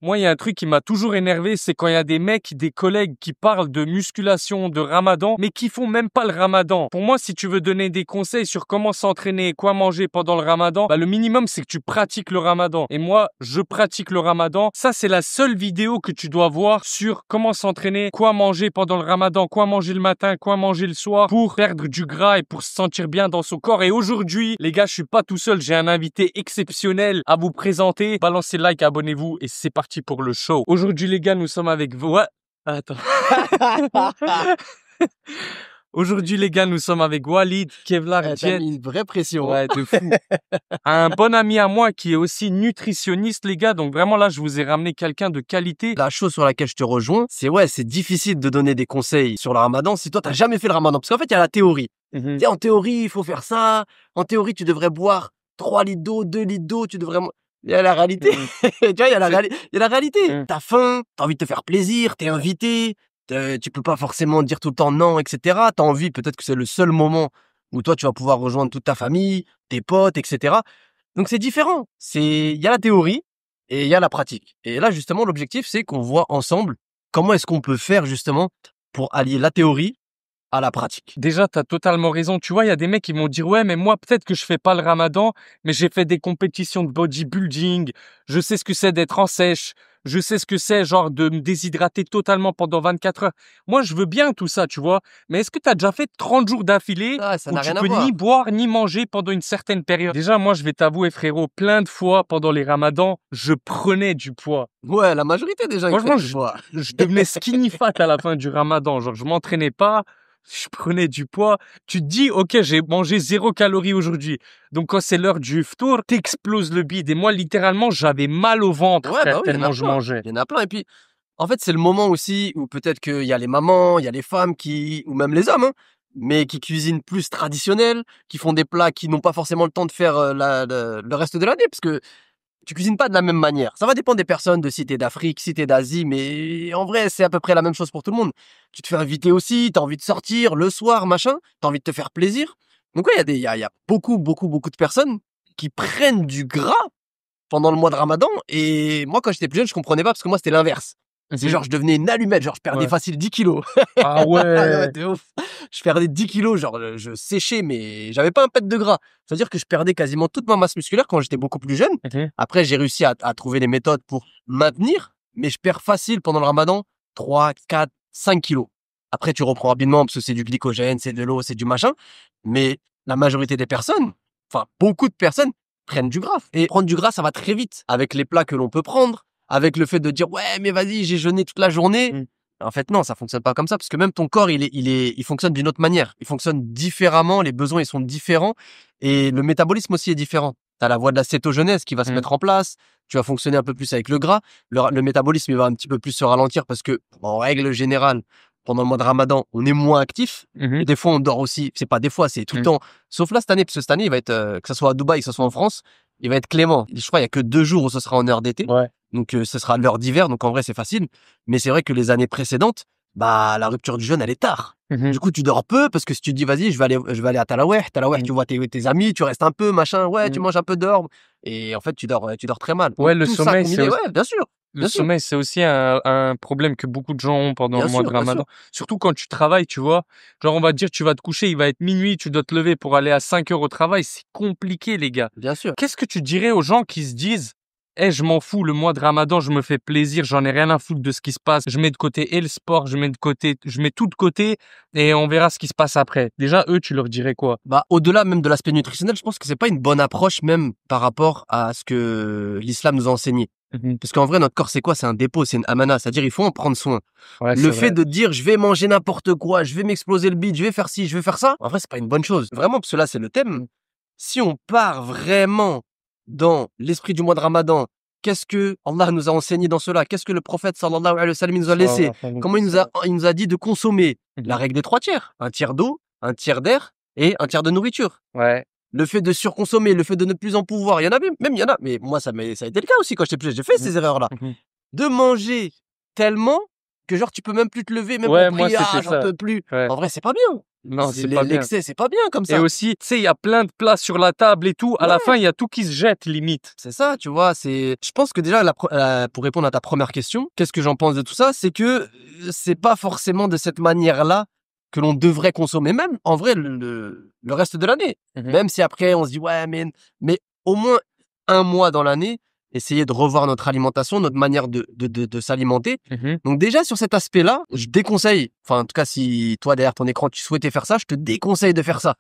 Moi, il y a un truc qui m'a toujours énervé, c'est quand il y a des mecs, des collègues qui parlent de musculation, de ramadan, mais qui font même pas le ramadan. Pour moi, si tu veux donner des conseils sur comment s'entraîner et quoi manger pendant le ramadan, bah, le minimum, c'est que tu pratiques le ramadan. Et moi, je pratique le ramadan. Ça, c'est la seule vidéo que tu dois voir sur comment s'entraîner, quoi manger pendant le ramadan, quoi manger le matin, quoi manger le soir pour perdre du gras et pour se sentir bien dans son corps. Et aujourd'hui, les gars, je suis pas tout seul, j'ai un invité exceptionnel à vous présenter. Balancez le like, abonnez-vous et c'est parti pour le show. Aujourd'hui, les gars, nous sommes avec vous. Ouais. Attends. Aujourd'hui, les gars, nous sommes avec Walid, Kevlar, T'as Jet. mis une vraie pression. Ouais, de fou. Un bon ami à moi qui est aussi nutritionniste, les gars. Donc vraiment, là, je vous ai ramené quelqu'un de qualité. La chose sur laquelle je te rejoins, c'est difficile de donner des conseils sur le ramadan si toi, t'as jamais fait le ramadan. Parce qu'en fait, il y a la théorie. Tu sais, en théorie, il faut faire ça. En théorie, tu devrais boire 3 litres d'eau, 2 litres d'eau. Tu devrais... Il y a la réalité. Tu vois, il y a la réalité. T'as faim, t'as envie de te faire plaisir, t'es invité. Tu peux pas forcément dire tout le temps non, etc. T'as envie, peut-être que c'est le seul moment où toi, tu vas pouvoir rejoindre toute ta famille, tes potes, etc. Donc, c'est différent. Il y a la théorie et il y a la pratique. Et là, justement, l'objectif, c'est qu'on voit ensemble comment est-ce qu'on peut faire, justement, pour allier la théorie à la pratique. Déjà, tu as totalement raison. Tu vois, il y a des mecs qui vont dire, ouais, mais moi, peut-être que je fais pas le ramadan, mais j'ai fait des compétitions de bodybuilding. Je sais ce que c'est d'être en sèche. Je sais ce que c'est, genre, de me déshydrater totalement pendant 24 heures. Moi, je veux bien tout ça, tu vois. Mais est-ce que tu as déjà fait 30 jours d'affilée Ah, ça où n'a tu rien à peux voir. ni boire ni manger pendant une certaine période? Déjà, moi, je vais t'avouer, frérot, plein de fois pendant les ramadans, je prenais du poids. Ouais, la majorité des gens, ils Franchement, prennent du poids. je devenais skinny fat à la fin du ramadan. Genre, je m'entraînais pas, je prenais du poids. Tu te dis, ok, j'ai mangé 0 calorie aujourd'hui. Donc, quand c'est l'heure du ftour, t'exploses le bide. Et moi, littéralement, j'avais mal au ventre, Ouais, frère, bah oui, il y en tellement a je plein. mangeais. Il y en a plein. Et puis, en fait, c'est le moment aussi où peut-être qu'il y a les mamans, il y a les femmes ou même les hommes, hein, mais qui cuisinent plus traditionnel, qui font des plats qui n'ont pas forcément le temps de faire le reste de l'année, parce que tu cuisines pas de la même manière. Ça va dépendre des personnes, de si t'es d'Afrique, si t'es d'Asie, mais en vrai, c'est à peu près la même chose pour tout le monde. Tu te fais inviter aussi, t'as envie de sortir le soir, machin, t'as envie de te faire plaisir. Donc ouais, il y a beaucoup, beaucoup, beaucoup de personnes qui prennent du gras pendant le mois de Ramadan. Et moi, quand j'étais plus jeune, je comprenais pas parce que moi, c'était l'inverse. C'est genre, je devenais une allumette, genre, je perdais Ouais. facile 10 kilos. Ah Ah ouais, ouais. de ouf. Je perdais 10 kilos, genre, je séchais, mais j'avais pas un pet de gras. C'est-à-dire que je perdais quasiment toute ma masse musculaire quand j'étais beaucoup plus jeune. Mhm. Après, j'ai réussi à trouver des méthodes pour maintenir, mais je perds facile pendant le Ramadan 3, 4, 5 kilos. Après, tu reprends rapidement parce que c'est du glycogène, c'est de l'eau, c'est du machin. Mais la majorité des personnes, enfin, beaucoup de personnes prennent du gras. Et prendre du gras, ça va très vite avec les plats que l'on peut prendre, avec le fait de dire, ouais, mais vas-y, j'ai jeûné toute la journée. Mm. En fait, non, ça fonctionne pas comme ça parce que même ton corps, il fonctionne d'une autre manière. Il fonctionne différemment, les besoins, ils sont différents et le métabolisme aussi est différent. T'as la voie de la cétogenèse qui va se Mm. mettre en place. Tu vas fonctionner un peu plus avec le gras. Le métabolisme, il va un petit peu plus se ralentir parce que, en règle générale, pendant le mois de Ramadan, on est moins actif. Mhm. Et des fois, on dort aussi. C'est pas des fois, c'est tout le Mm. temps. Sauf là, cette année, parce que cette année, il va être, que ce soit à Dubaï, que ce soit en France, il va être clément. Je crois qu'il y a que 2 jours où ce sera en heure d'été. Ouais. Donc, ce sera l'heure d'hiver. Donc, en vrai, c'est facile. Mais c'est vrai que les années précédentes, bah, la rupture du jeûne, elle est tard. Mhm. Du coup, tu dors peu parce que si tu te dis, vas-y, je vais aller à Talaweh. Talaweh, tu vois tes amis, tu restes un peu, machin. Ouais, tu manges un peu dehors. Et en fait, tu dors très mal. Ouais, Donc, le tout ça sommeil, combiné, c'est aussi... ouais, bien sûr. Le Bien sûr. sommeil, c'est aussi un problème que beaucoup de gens ont pendant Bien le mois de sûr, bien sûr. Ramadan. Surtout quand tu travailles, tu vois. Genre, on va te dire, tu vas te coucher, il va être minuit, tu dois te lever pour aller à 5 heures au travail. C'est compliqué, les gars. Bien sûr. Qu'est-ce que tu dirais aux gens qui se disent, eh, je m'en fous, le mois de Ramadan, je me fais plaisir, j'en ai rien à foutre de ce qui se passe. Je mets de côté et le sport, je mets tout de côté et on verra ce qui se passe après. Déjà, eux, tu leur dirais quoi? Bah, au-delà même de l'aspect nutritionnel, je pense que c'est pas une bonne approche même par rapport à ce que l'islam nous a enseigné. Mhm. Parce qu'en vrai, notre corps, c'est quoi? C'est un dépôt, c'est une amana. C'est-à-dire, il faut en prendre soin. Ouais, Le c'est fait vrai. de dire, je vais manger n'importe quoi, je vais m'exploser le bide, je vais faire ci, je vais faire ça, en vrai, c'est pas une bonne chose. Vraiment, parce que là, c'est le thème. Si on part vraiment dans l'esprit du mois de Ramadan, qu'est-ce que Allah nous a enseigné dans cela? Qu'est-ce que le prophète sallallahu alayhi wa sallam il nous a laissé? Comment il nous a dit de consommer? La Mhm. règle des 3 tiers. Un tiers d'eau, un tiers d'air et un tiers de nourriture. Ouais. Le fait de surconsommer, le fait de ne plus en pouvoir, il y en a même, il y en a. Mais moi, ça a été le cas aussi quand j'étais plus jeune. J'ai fait ces erreurs-là. Mhm. De manger tellement que genre tu peux même plus te lever, même Ouais, pour moi, prier, c'était j'en ça. peux plus. Ouais. En vrai, c'est pas bien. Non, c'est pas bien. L'excès, c'est pas bien comme Et ça. aussi, tu sais, il y a plein de plats sur la table et tout. À la fin, il y a tout qui se jette, limite. C'est ça, tu vois, je pense que déjà, pour répondre à ta première question, qu'est-ce que j'en pense de tout ça? C'est que c'est pas forcément de cette manière-là que l'on devrait consommer, même en vrai, le reste de l'année. Même si après, on se dit, ouais, mais au moins un mois dans l'année, essayer de revoir notre alimentation, notre manière de s'alimenter. Donc déjà, sur cet aspect-là, je déconseille, enfin, en tout cas, si toi, derrière ton écran, tu souhaitais faire ça, je te déconseille de faire ça.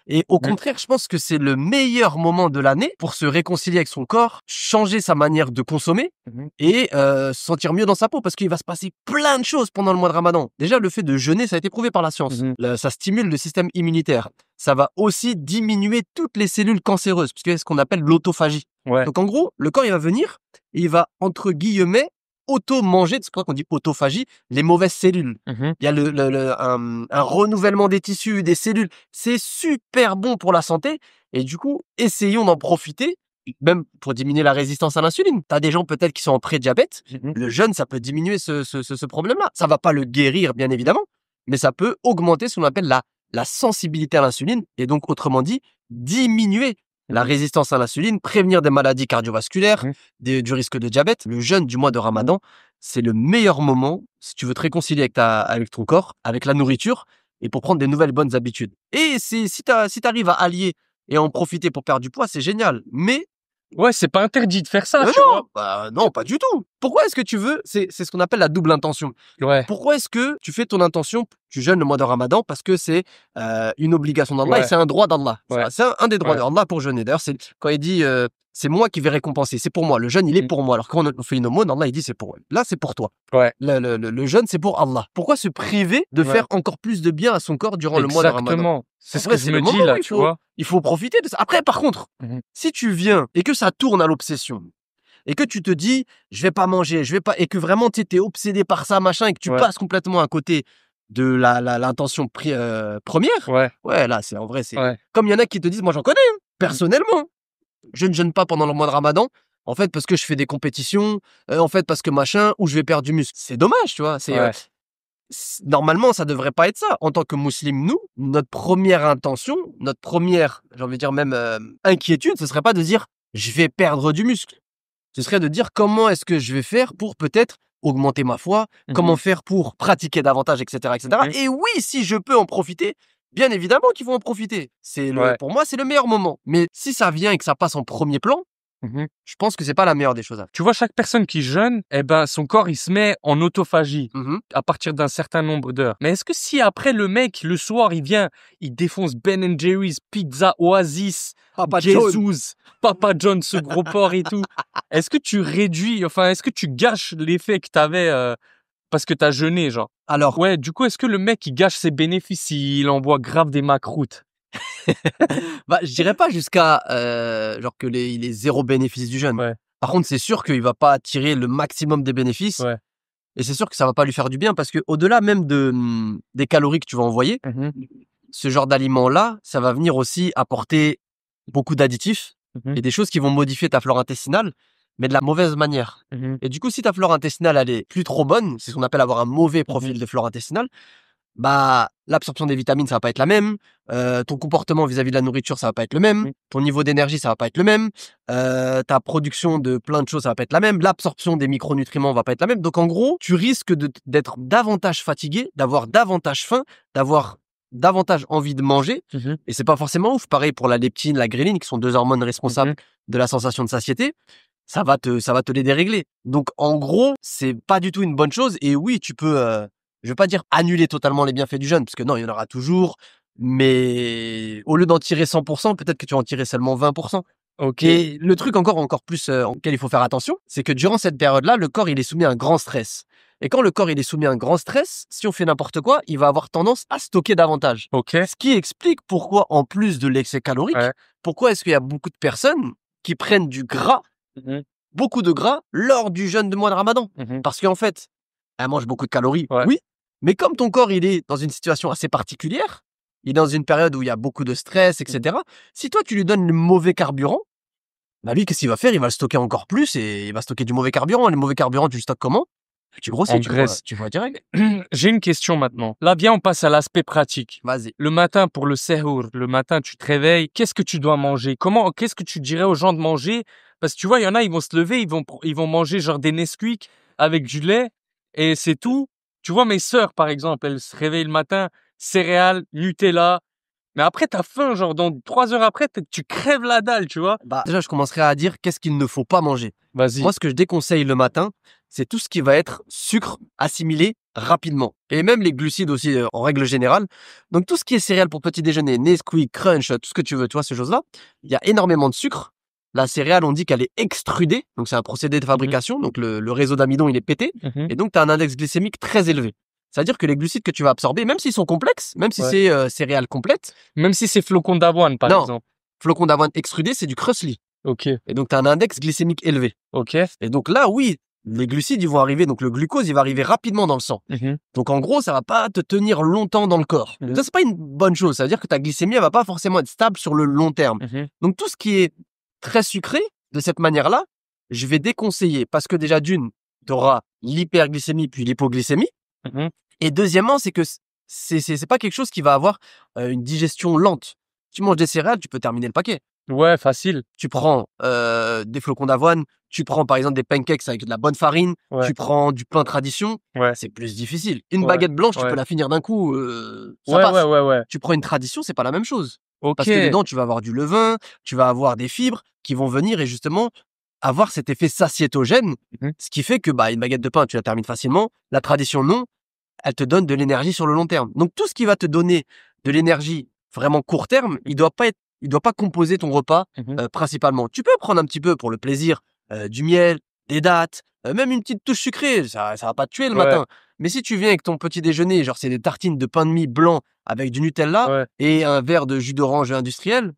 Et au contraire, je pense que c'est le meilleur moment de l'année pour se réconcilier avec son corps, changer sa manière de consommer et se sentir mieux dans sa peau parce qu'il va se passer plein de choses pendant le mois de Ramadan. Déjà, le fait de jeûner, ça a été prouvé par la science. Ça stimule le système immunitaire. Ça va aussi diminuer toutes les cellules cancéreuses, puisque c'est ce qu'on appelle l'autophagie. Ouais. Donc en gros, le corps, il va venir et il va, entre guillemets, auto-manger, c'est pour ça qu'on dit autophagie, les mauvaises cellules. Il y a un renouvellement des tissus, des cellules. C'est super bon pour la santé. Et du coup, essayons d'en profiter, même pour diminuer la résistance à l'insuline. Tu as des gens peut-être qui sont en pré-diabète. Le jeûne, ça peut diminuer ce problème-là. Ça va pas le guérir, bien évidemment, mais ça peut augmenter ce qu'on appelle la sensibilité à l'insuline. Et donc, autrement dit, diminuer la résistance à l'insuline, prévenir des maladies cardiovasculaires, du risque de diabète. Le jeûne du mois de Ramadan, c'est le meilleur moment si tu veux te réconcilier avec ton corps, avec la nourriture et pour prendre des nouvelles bonnes habitudes. Et si tu arrives à allier et à en profiter pour perdre du poids, c'est génial. Mais ouais, c'est pas interdit de faire ça, tu non, vois. bah, non, pas du tout. Pourquoi est-ce que tu veux, c'est ce qu'on appelle la double intention. Ouais. Pourquoi est-ce que tu fais ton intention, tu jeûnes le mois de Ramadan parce que c'est une obligation d'Allah et c'est un droit d'Allah. C'est un des droits d'Allah pour jeûner. D'ailleurs, c'est quand il dit c'est moi qui vais récompenser, c'est pour moi. Le jeûne, il est pour moi. Alors quand on fait une aumône, Allah il dit c'est pour eux. Là, c'est pour toi. Ouais. Le jeûne, c'est pour Allah. Pourquoi se priver de faire encore plus de bien à son corps durant le mois de Ramadan? Exactement. C'est ce Après, que je le me dis moment là, où tu vois. il faut profiter de ça. Après, par contre, si tu viens et que ça tourne à l'obsession, et que tu te dis, je vais pas manger, je vais pas, et que vraiment tu es obsédé par ça, machin, et que tu passes complètement à côté de l'intention première, ouais, là, c'est en vrai, c'est comme il y en a qui te disent, moi j'en connais, personnellement, je ne jeûne pas pendant le mois de Ramadan, en fait, parce que je fais des compétitions, en fait, parce que machin, ou je vais perdre du muscle. C'est dommage, tu vois, normalement, ça devrait pas être ça. En tant que musulmans, nous, notre première intention, notre première, j'ai envie de dire même inquiétude, ce serait pas de dire, je vais perdre du muscle. Ce serait de dire comment est-ce que je vais faire pour peut-être augmenter ma foi, comment faire pour pratiquer davantage, etc., etc. Et oui, si je peux en profiter, bien évidemment qu'il faut en profiter. Pour moi, c'est le meilleur moment. Mais si ça vient et que ça passe en premier plan, je pense que c'est pas la meilleure des choses à faire. Tu vois, chaque personne qui jeûne, eh ben, son corps, il se met en autophagie à partir d'un certain nombre d'heures. Mais est-ce que si après le mec, le soir, il vient, il défonce Ben & Jerry's, Pizza Oasis, Jesus, Papa John, ce gros porc et tout, est-ce que tu réduis, enfin, est-ce que tu gâches l'effet que t'avais parce que t'as jeûné, genre? Alors, ouais, du coup, est-ce que le mec, il gâche ses bénéfices, il envoie grave des macroutes? bah, je dirais pas jusqu'à genre que il est zéro bénéfice du jeûne. Par contre, c'est sûr qu'il va pas tirer le maximum des bénéfices. Et c'est sûr que ça va pas lui faire du bien parce que au-delà même des calories que tu vas envoyer, ce genre d'aliment-là, ça va venir aussi apporter beaucoup d'additifs et des choses qui vont modifier ta flore intestinale, mais de la mauvaise manière. Et du coup, si ta flore intestinale, elle est plus trop bonne, c'est ce qu'on appelle avoir un mauvais profil de flore intestinale, bah, l'absorption des vitamines, ça va pas être la même, ton comportement vis-à-vis de la nourriture, ça va pas être le même, ton niveau d'énergie, ça va pas être le même, ta production de plein de choses, ça va pas être la même, l'absorption des micronutriments va pas être la même. Donc, en gros, tu risques d'être davantage fatigué, d'avoir davantage faim, d'avoir davantage envie de manger, et c'est pas forcément ouf. Pareil pour la leptine, la gréline, qui sont deux hormones responsables de la sensation de satiété. Ça va te les dérégler. Donc, en gros, c'est pas du tout une bonne chose. Et oui, tu peux, je vais pas dire annuler totalement les bienfaits du jeûne, parce que non, il y en aura toujours. Mais au lieu d'en tirer 100%, peut-être que tu en tirer seulement 20%. Ok. Et le truc encore plus auquel il faut faire attention, c'est que durant cette période-là, le corps, il est soumis à un grand stress. Et quand le corps, il est soumis à un grand stress, si on fait n'importe quoi, il va avoir tendance à stocker davantage. Ce qui explique pourquoi, en plus de l'excès calorique, pourquoi est-ce qu'il y a beaucoup de personnes qui prennent du gras, beaucoup de gras, lors du jeûne de mois de Ramadan. Parce qu'en fait, elle mange beaucoup de calories, oui, mais comme ton corps, il est dans une situation assez particulière, il est dans une période où il y a beaucoup de stress, etc. Si toi, tu lui donnes le mauvais carburant, bah lui, qu'est-ce qu'il va faire? Il va le stocker encore plus et il va stocker du mauvais carburant. Les mauvais carburants, tu le stockes comment? Tu grossis, En graisse. tu vois direct. J'ai une question maintenant. Là, viens, on passe à l'aspect pratique. Vas-y. Le matin, pour le sehour, le matin, tu te réveilles. Qu'est-ce que tu dois manger? Qu'est-ce que tu dirais aux gens de manger? Parce que tu vois, il y en a, ils vont se lever, ils vont manger genre des Nesquik avec du lait et c'est tout. Tu vois, mes sœurs, par exemple, elles se réveillent le matin, céréales, Nutella. Mais après, t'as faim, genre, dans 3 heures après, tu crèves la dalle, tu vois. Bah, déjà, je commencerai à dire qu'est-ce qu'il ne faut pas manger. Vas-y. Moi, ce que je déconseille le matin, c'est tout ce qui va être sucre assimilé rapidement. Et même les glucides aussi, en règle générale. Donc, tout ce qui est céréales pour petit déjeuner, Nesquik, Crunch, tout ce que tu veux, tu vois, ces choses-là, il y a énormément de sucre. La céréale, on dit qu'elle est extrudée. Donc, c'est un procédé de fabrication. Donc, le réseau d'amidon, il est pété. Et donc, tu as un index glycémique très élevé. C'est-à-dire que les glucides que tu vas absorber, même s'ils sont complexes, même si c'est céréales complètes. Même si c'est flocons d'avoine, par exemple. Flocons d'avoine extrudés, c'est du Krusli. Ok. Et donc, tu as un index glycémique élevé. Ok. Et donc là, oui, les glucides, ils vont arriver, donc le glucose, il va arriver rapidement dans le sang. Donc en gros, ça va pas te tenir longtemps dans le corps. Ça, c'est pas une bonne chose. Ça veut dire que ta glycémie, elle va pas forcément être stable sur le long terme. Donc tout ce qui est très sucré, de cette manière-là, je vais déconseiller. Parce que déjà, d'une, tu auras l'hyperglycémie puis l'hypoglycémie. Et deuxièmement, c'est que c'est pas quelque chose qui va avoir une digestion lente. Tu manges des céréales, tu peux terminer le paquet. Ouais, facile. Tu prends des flocons d'avoine, tu prends par exemple des pancakes avec de la bonne farine, tu prends du pain tradition, c'est plus difficile. Une baguette blanche, tu peux la finir d'un coup, ça passe. Ouais. Tu prends une tradition, c'est pas la même chose. Ok. Parce que dedans, tu vas avoir du levain, tu vas avoir des fibres qui vont venir et justement avoir cet effet satiétogène, ce qui fait que bah une baguette de pain, tu la termines facilement. La tradition, non, elle te donne de l'énergie sur le long terme. Donc tout ce qui va te donner de l'énergie vraiment court terme, il doit pas composer ton repas principalement. Tu peux prendre un petit peu pour le plaisir du miel, des dattes, même une petite touche sucrée, ça va pas te tuer le matin. Mais si tu viens avec ton petit déjeuner, genre c'est des tartines de pain de mie blanc avec du Nutella et un verre de jus d'orange industriel,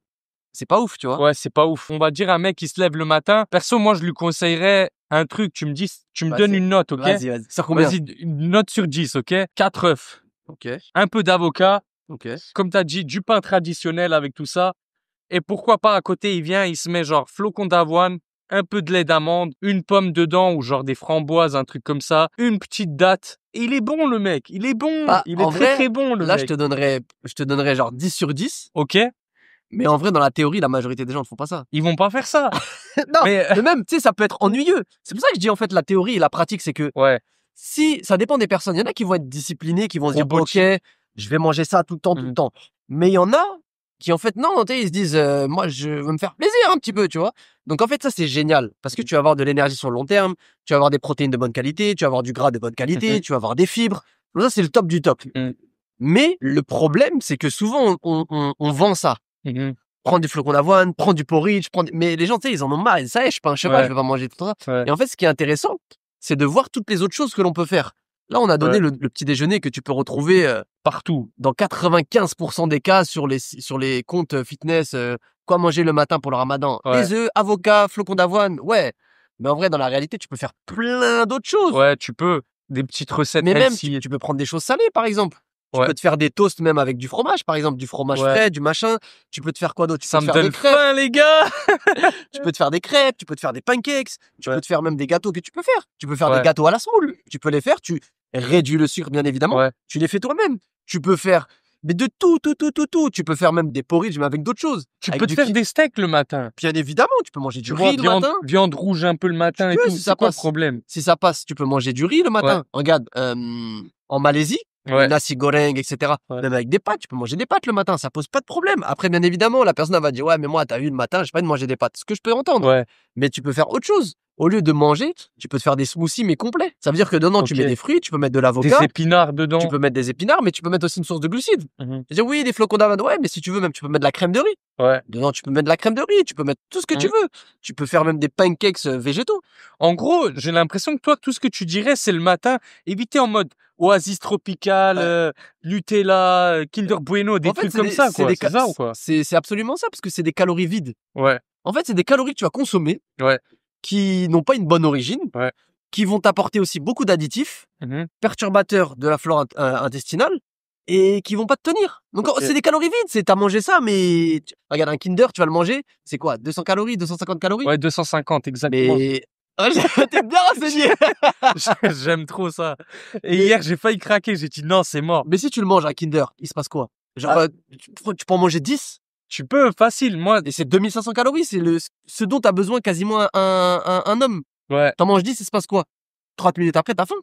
c'est pas ouf, tu vois. Ouais, c'est pas ouf. On va dire un mec qui se lève le matin. Perso, moi, je lui conseillerais un truc. Tu me donnes une note, ok? Vas-y. Sur combien? Vas-y, une note sur 10, ok? 4 œufs. Ok. Un peu d'avocat. Ok. Comme t'as dit, du pain traditionnel avec tout ça. Et pourquoi pas, à côté, il vient, il se met genre flocons d'avoine, un peu de lait d'amande, une pomme dedans ou genre des framboises, un truc comme ça, une petite date. Et il est bon, le mec. Il est bon. Ah, il est très, très bon, le là, mec. je te donnerais genre 10 sur 10. Ok? Mais en vrai, dans la théorie, la majorité des gens ne font pas ça. Ils vont pas faire ça. Non, mais même, tu sais, ça peut être ennuyeux. C'est pour ça que je dis en fait la théorie et la pratique, c'est que si ça dépend des personnes, il y en a qui vont être disciplinés, qui vont se dire ok, je vais manger ça tout le temps. Mais il y en a qui en fait non, tu sais, ils se disent moi je veux me faire plaisir un petit peu, tu vois. Donc en fait ça c'est génial parce que tu vas avoir de l'énergie sur le long terme, tu vas avoir des protéines de bonne qualité, tu vas avoir du gras de bonne qualité, tu vas avoir des fibres. Donc ça c'est le top du top. Mais le problème c'est que souvent on vend ça. Prends du flocon d'avoine, prends du porridge, mais les gens, tu sais, ils en ont marre. Ça y est, je sais pas, je vais pas manger tout ça. Et en fait, ce qui est intéressant, c'est de voir toutes les autres choses que l'on peut faire. Là, on a donné le petit déjeuner que tu peux retrouver partout. Dans 95% des cas sur les comptes fitness, quoi manger le matin pour le ramadan. Des œufs, avocats, flocons d'avoine, ouais. Mais en vrai, dans la réalité, tu peux faire plein d'autres choses. Ouais, tu peux. Des petites recettes. Mais même, tu peux prendre des choses salées, par exemple. Tu peux te faire des toasts même avec du fromage, par exemple, du fromage frais, du machin. Tu peux te faire quoi d'autre? Ça me donne faim, les gars. Tu peux te faire des crêpes, tu peux te faire des pancakes, tu peux te faire même des gâteaux que tu peux faire. Tu peux faire des gâteaux à la semoule. Tu peux les faire, tu réduis le sucre, bien évidemment. Tu les fais toi-même. Tu peux faire mais de tout. Tu peux faire même des porridge, mais avec d'autres choses. Tu peux te faire des steaks le matin. Bien évidemment, tu peux manger du riz le matin. Viande rouge un peu le matin et tout. C'est quoi le problème? Si ça passe, tu peux manger du riz le matin. Regarde, en Malaisie, nasi goreng, etc. Même avec des pâtes, tu peux manger des pâtes le matin, ça pose pas de problème. Après, bien évidemment, la personne elle va dire ouais, mais moi, t'as vu le matin, j'ai pas envie de manger des pâtes. Ce que je peux entendre. Mais tu peux faire autre chose. Au lieu de manger, tu peux te faire des smoothies mais complets. Ça veut dire que dedans, tu mets des fruits, tu peux mettre de l'avocat. Des épinards dedans. Tu peux mettre des épinards, mais tu peux mettre aussi une source de glucides. C'est-à-dire oui, des flocons d'avoine, ouais, mais si tu veux même, tu peux mettre de la crème de riz. Dedans, tu peux mettre de la crème de riz, tu peux mettre tout ce que tu veux. Tu peux faire même des pancakes végétaux. En gros, j'ai l'impression que toi, tout ce que tu dirais, c'est le matin, éviter en mode oasis tropicale, Nutella, Kinder Bueno, des trucs comme ça, quoi. C'est ça ou quoi? C'est absolument ça, parce que c'est des calories vides. En fait, c'est des calories que tu vas consommer, qui n'ont pas une bonne origine, qui vont t'apporter aussi beaucoup d'additifs, perturbateurs de la flore intestinale, et qui vont pas te tenir. Donc, c'est des calories vides. T'as mangé ça, mais regarde, un Kinder, tu vas le manger, c'est quoi? 200 calories, 250 calories? Ouais, 250, exactement. Mais Ouais, t'es bien renseigné. J'aime trop ça. Et hier, j'ai failli craquer. J'ai dit non, c'est mort. Mais si tu le manges à Kinder, il se passe quoi? Genre, tu peux en manger 10 Tu peux, facile. Moi, et c'est 2500 calories. C'est ce dont t'as besoin quasiment un homme. ouais, T'en manges 10, il se passe quoi? 30 minutes après, t'as faim.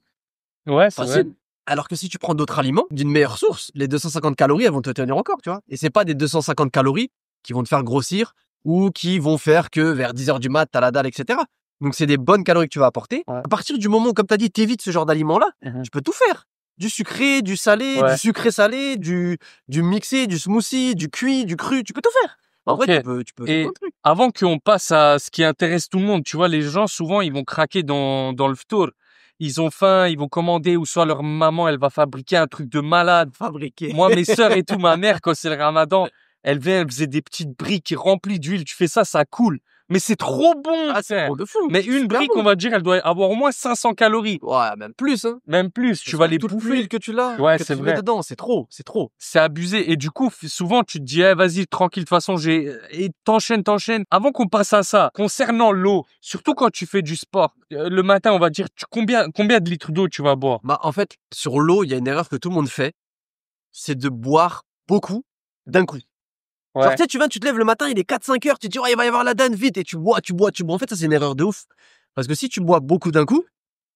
ouais, c'est vrai. Facile. Alors que si tu prends d'autres aliments d'une meilleure source, les 250 calories, elles vont te tenir encore, tu vois. Et c'est pas des 250 calories qui vont te faire grossir ou qui vont faire que vers 10h du mat, t'as la dalle, etc. Donc c'est des bonnes calories que tu vas apporter. Ouais. À partir du moment où, comme t'as dit, t'évites ce genre d'aliments-là, Mhm. tu peux tout faire. Du sucré, du salé, Ouais. du sucré salé, du mixé, du smoothie, du cuit, du cru, tu peux tout faire. En Ok. vrai, tu peux faire Et plein de trucs. avant qu'on passe à ce qui intéresse tout le monde, tu vois, les gens, souvent, ils vont craquer dans le ftour. Ils ont faim, ils vont commander, ou soit leur maman, elle va fabriquer un truc de malade. Fabriqué. Moi, mes sœurs et tout, ma mère, quand c'est le ramadan, elle faisait des petites briques remplies d'huile. Tu fais ça coule. Mais c'est trop bon, Ah, c'est frère. bon de fou. Mais C'est une super brique, bon. on va dire, elle doit avoir au moins 500 calories. Ouais, même plus, hein. Même plus. Tu vas les toute bouffer. l'huile que tu l'as, Ouais, que c'est tu mets vrai. dedans, c'est trop. C'est abusé. Et du coup, souvent, tu te dis, eh, vas-y, tranquille, de toute façon, et t'enchaînes. Avant qu'on passe à ça, concernant l'eau, surtout quand tu fais du sport, le matin, on va dire, combien de litres d'eau tu vas boire? Bah, en fait, sur l'eau, il y a une erreur que tout le monde fait, c'est de boire beaucoup d'un coup. Genre, Ouais. tu sais, tu te lèves le matin, il est 4-5 heures, tu te dis, oh, il va y avoir la danne, vite, et tu bois. En fait, ça, c'est une erreur de ouf. Parce que si tu bois beaucoup d'un coup,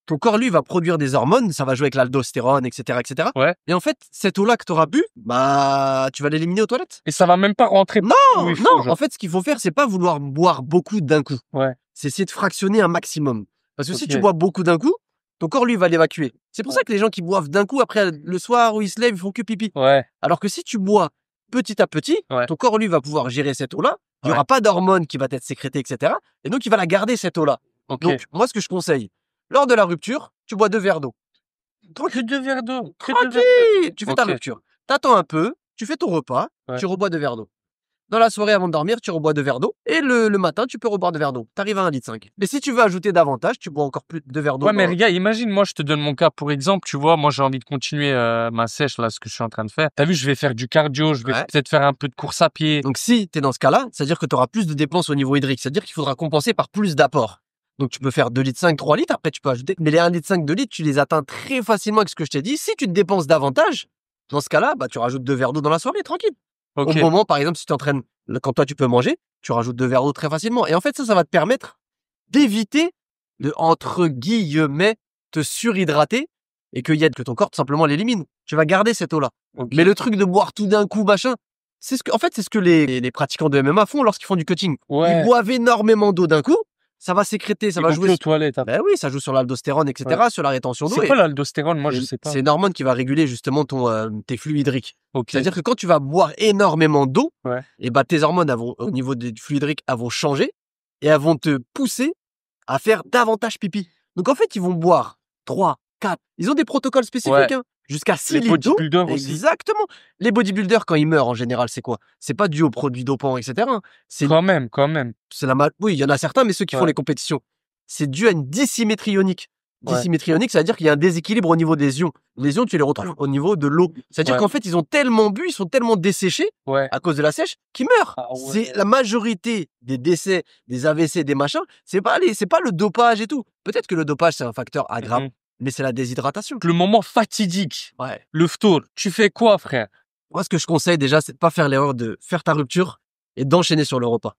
ton corps, lui, va produire des hormones, ça va jouer avec l'aldostérone, etc., etc. Ouais. Et en fait, cette eau-là que tu auras bu, bah, tu vas l'éliminer aux toilettes. Et ça va même pas rentrer Non, où il faut, non, genre. en fait, ce qu'il faut faire, c'est pas vouloir boire beaucoup d'un coup. Ouais. C'est essayer de fractionner un maximum. Parce que si tu Ok. bois beaucoup d'un coup, ton corps, lui, va l'évacuer. C'est pour ça que les gens qui boivent d'un coup, après, le soir où ils se lèvent, ils font que pipi. Ouais. Alors que si tu bois petit à petit, Ouais. ton corps, lui, va pouvoir gérer cette eau-là. Il n'y Ouais. aura pas d'hormones qui va être sécrétée, etc. Et donc, il va la garder, cette eau-là. Ok. Donc, moi, ce que je conseille, lors de la rupture, tu bois 2 verres d'eau. Que 2 verres d'eau. Que 2 verres d'eau. Tranquille, tu fais ta Ok. rupture. T'attends un peu, tu fais ton repas, Ouais. tu rebois 2 verres d'eau. Dans la soirée, avant de dormir, tu rebois 2 verres d'eau. Et le matin, tu peux reboire 2 verres d'eau. T'arrives à 1,5 litre. Mais si tu veux ajouter davantage, tu bois encore plus de 2 verres d'eau. Ouais, mais regarde, imagine, moi, je te donne mon cas pour exemple, tu vois, moi, j'ai envie de continuer ma sèche, là, ce que je suis en train de faire. T'as vu, je vais faire du cardio, je vais Ouais. peut-être faire un peu de course à pied. Donc, si tu es dans ce cas-là, c'est-à-dire que tu auras plus de dépenses au niveau hydrique. C'est-à-dire qu'il faudra compenser par plus d'apports. Donc, tu peux faire 2,5 litres, 3 litres. Après, tu peux ajouter. Mais les 1,5 litre, 2 litres, tu les atteins très facilement avec ce que je t'ai dit. Si tu te dépenses davantage, dans ce cas-là, bah, tu rajoutes 2 verres d'eau dans la soirée, tranquille. Ok. Au moment, par exemple, si tu t'entraînes, quand toi, tu peux manger, tu rajoutes 2 verres d'eau très facilement. Et en fait, ça va te permettre d'éviter de, entre guillemets, te surhydrater et que ton corps, tout simplement, l'élimine. Tu vas garder cette eau-là. Ok. Mais le truc de boire tout d'un coup, machin, c'est ce que les pratiquants de MMA font lorsqu'ils font du cutting. Ouais. Ils boivent énormément d'eau d'un coup, ça va sécréter, ça Ils va vont jouer. plus aux toilettes après. Ben oui, ça joue sur l'aldostérone, etc., sur la rétention d'eau. C'est quoi l'aldostérone? Moi, je sais pas. C'est une hormone qui va réguler justement tes flux hydriques. Ok. C'est-à-dire que quand tu vas boire énormément d'eau, Ouais. et bah tes hormones au niveau des flux hydriques, elles vont changer et elles vont te pousser à faire davantage pipi. Donc en fait, ils vont boire 3, 4. Ils ont des protocoles spécifiques, Ouais. hein, jusqu'à 6 Les litres d'eau. bodybuilders aussi. Exactement. Les bodybuilders, quand ils meurent, en général, c'est quoi? C'est pas dû aux produits dopants, etc. hein. C'est Quand même. Oui, il y en a certains, mais ceux qui font Ouais. les compétitions, c'est dû à une dissymétrie ionique. Ouais. Dissymétrie ionique, ça veut dire qu'il y a un déséquilibre au niveau des ions. Les ions, tu les retrouves au niveau de l'eau. C'est-à-dire Ouais. qu'en fait, ils ont tellement bu, ils sont tellement desséchés Ouais. à cause de la sèche qu'ils meurent. Ah ouais. C'est la majorité des décès, des AVC, des machins, c'est pas le dopage et tout. Peut-être que le dopage, c'est un facteur aggravant, Mhm. mais c'est la déshydratation. Le moment fatidique. Ouais. Le ftour. Tu fais quoi, frère? Moi, ce que je conseille déjà, c'est de pas faire l'erreur de faire ta rupture et d'enchaîner sur le repas.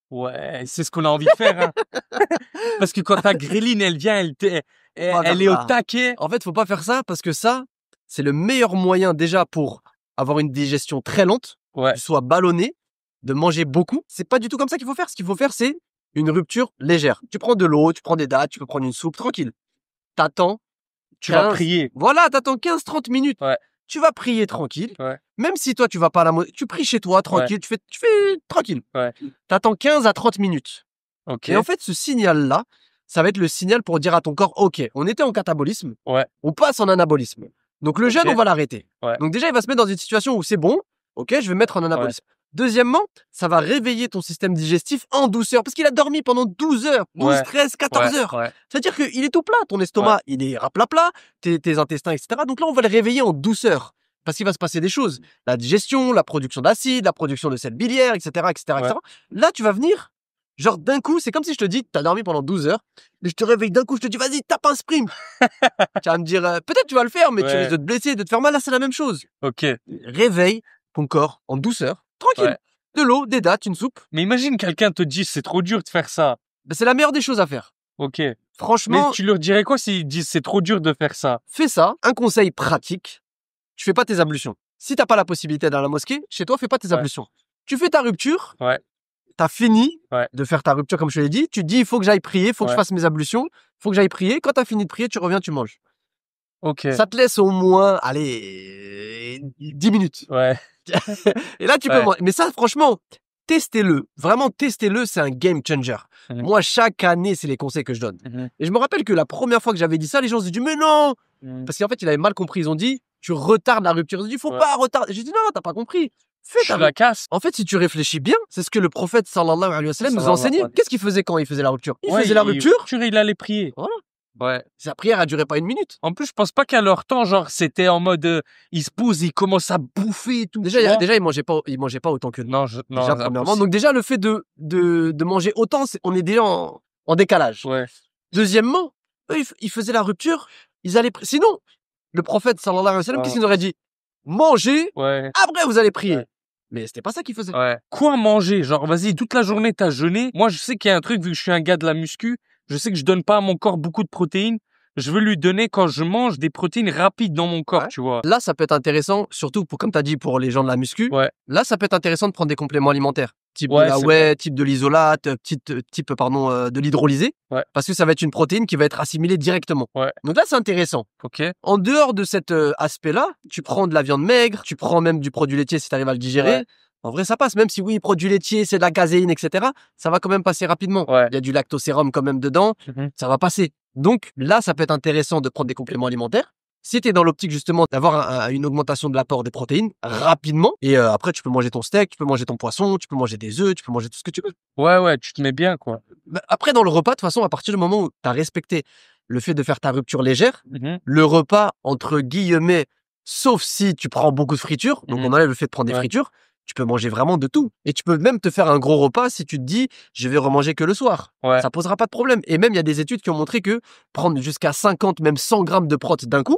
Ouais, c'est ce qu'on a envie de faire, hein. Parce que quand ta gréline, elle vient, elle est au taquet. En fait, faut pas faire ça parce que ça, c'est le meilleur moyen déjà pour avoir une digestion très lente, Ouais. que tu sois ballonné, de manger beaucoup. C'est pas du tout comme ça qu'il faut faire. Ce qu'il faut faire, c'est une rupture légère. Tu prends de l'eau, tu prends des dattes, tu peux prendre une soupe, tranquille. T'attends. Tu vas 15. prier. Voilà, t'attends 15-30 minutes. Ouais. Tu vas prier tranquille. Ouais. Même si toi, tu vas pas à la mosquée, tu pries chez toi, tranquille. Tu fais tranquille. Ouais. T'attends 15 à 30 minutes. Ok. Et en fait, ce signal-là, ça va être le signal pour dire à ton corps, OK, on était en catabolisme, Ouais. on passe en anabolisme. Donc le jeûne, Ok. on va l'arrêter. Ouais. Donc déjà, il va se mettre dans une situation où c'est bon, OK, je vais me mettre en anabolisme. Deuxièmement, ça va réveiller ton système digestif en douceur, parce qu'il a dormi pendant 12 heures, 12, Ouais. 13, 14 heures. Ouais. C'est-à-dire qu'il est tout plat, ton estomac, il est à plat, tes intestins, etc. Donc là, on va le réveiller en douceur. Parce qu'il va se passer des choses. La digestion, la production d'acide, la production de sels biliaires, etc., etc., Ouais. etc. Là, tu vas venir Genre, d'un coup, c'est comme si je te dis, t'as dormi pendant 12 heures, et je te réveille d'un coup, je te dis, vas-y, tape un sprint. Tu vas me dire, peut-être tu vas le faire, mais tu risques de te blesser, de te faire mal. Là, c'est la même chose. Ok. Réveille ton corps en douceur, tranquille. Ouais. De l'eau, des dattes, une soupe. Mais imagine quelqu'un te dit, c'est trop dur de faire ça. Ben, c'est la meilleure des choses à faire. Ok. Mais Franchement, tu leur dirais quoi s'ils disent, c'est trop dur de faire ça? fais ça. Un conseil pratique, tu fais pas tes ablutions. Si t'as pas la possibilité d'aller à la mosquée, chez toi, fais pas tes Ouais. ablutions. Tu fais ta rupture. Ouais. T'as fini Ouais. de faire ta rupture, comme je te l'ai dit. Tu te dis, il faut que j'aille prier, il faut que je Ouais. fasse mes ablutions, il faut que j'aille prier. Quand t'as fini de prier, tu reviens, tu manges. Ok. Ça te laisse au moins, allez, 10 minutes. Ouais. Et là, tu peux Ouais. manger. Mais ça, franchement, testez-le. Vraiment, testez-le, c'est un game changer. Mhm. Moi, chaque année, c'est les conseils que je donne. Mhm. Et je me rappelle que la première fois que j'avais dit ça, les gens se sont dit, mais non! Mhm. Parce qu'en fait, ils avaient mal compris. Ils ont dit, tu retardes la rupture. Ils ont dit, faut Ouais. pas retarder. J'ai dit, non, t'as pas compris. Fais Je ta la casse. En fait, si tu réfléchis bien, c'est ce que le prophète sallallahu alayhi wa sallam nous Sallallahu enseignait. alayhi. Qu'est-ce qu'il faisait quand il faisait la rupture? Il Ouais, faisait la rupture. il allait prier. Voilà. Ouais. Sa prière a duré pas une minute. En plus, je pense pas qu'à leur temps, genre, c'était en mode, ils se posent, ils commencent à bouffer et tout. Déjà, tu vois. il mangeait pas autant que nous. Non, non, Déjà, premièrement. impossible. Donc, déjà, le fait de manger autant, on est déjà en décalage. Ouais. Deuxièmement, eux, ils faisaient la rupture, ils allaient sinon, le prophète sallallahu alayhi wa sallam, qu'est-ce qu'il nous aurait dit? Mangez, Ouais. après vous allez prier. Ouais. Mais c'était pas ça qu'il faisait. Ouais. Quoi manger? Genre, vas-y, toute la journée, t'as jeûné. Moi, je sais qu'il y a un truc, vu que je suis un gars de la muscu, je sais que je donne pas à mon corps beaucoup de protéines. Je veux lui donner, quand je mange, des protéines rapides dans mon corps, Ouais. tu vois. Là, ça peut être intéressant, surtout comme tu as dit, pour les gens de la muscu. Ouais. Là, ça peut être intéressant de prendre des compléments alimentaires. Type Ouais, de la c'est whey, type de l'isolate, type de l'hydrolysé. Ouais. Parce que ça va être une protéine qui va être assimilée directement. Ouais. Donc là, c'est intéressant. Ok. En dehors de cet aspect-là, tu prends de la viande maigre, tu prends même du produit laitier si tu arrives à le digérer. Ouais. En vrai, ça passe. Même si oui, produit laitier, c'est de la caséine, etc., ça va quand même passer rapidement. Ouais. Il y a du lactosérum quand même dedans, Mhm. ça va passer. Donc là, ça peut être intéressant de prendre des compléments alimentaires. Si tu es dans l'optique justement d'avoir une augmentation de l'apport des protéines rapidement, et après tu peux manger ton steak, tu peux manger ton poisson, tu peux manger des œufs, tu peux manger tout ce que tu veux. Ouais, tu te mets bien, quoi. Bah, après, dans le repas, de toute façon, à partir du moment où tu as respecté le fait de faire ta rupture légère, Mhm. le repas, entre guillemets, sauf si tu prends beaucoup de friture, donc Mhm. on enlève le fait de prendre des Ouais. fritures, tu peux manger vraiment de tout. Et tu peux même te faire un gros repas si tu te dis, je vais remanger que le soir. Ouais. Ça posera pas de problème. Et même, il y a des études qui ont montré que prendre jusqu'à 50, même 100 grammes de prot d'un coup,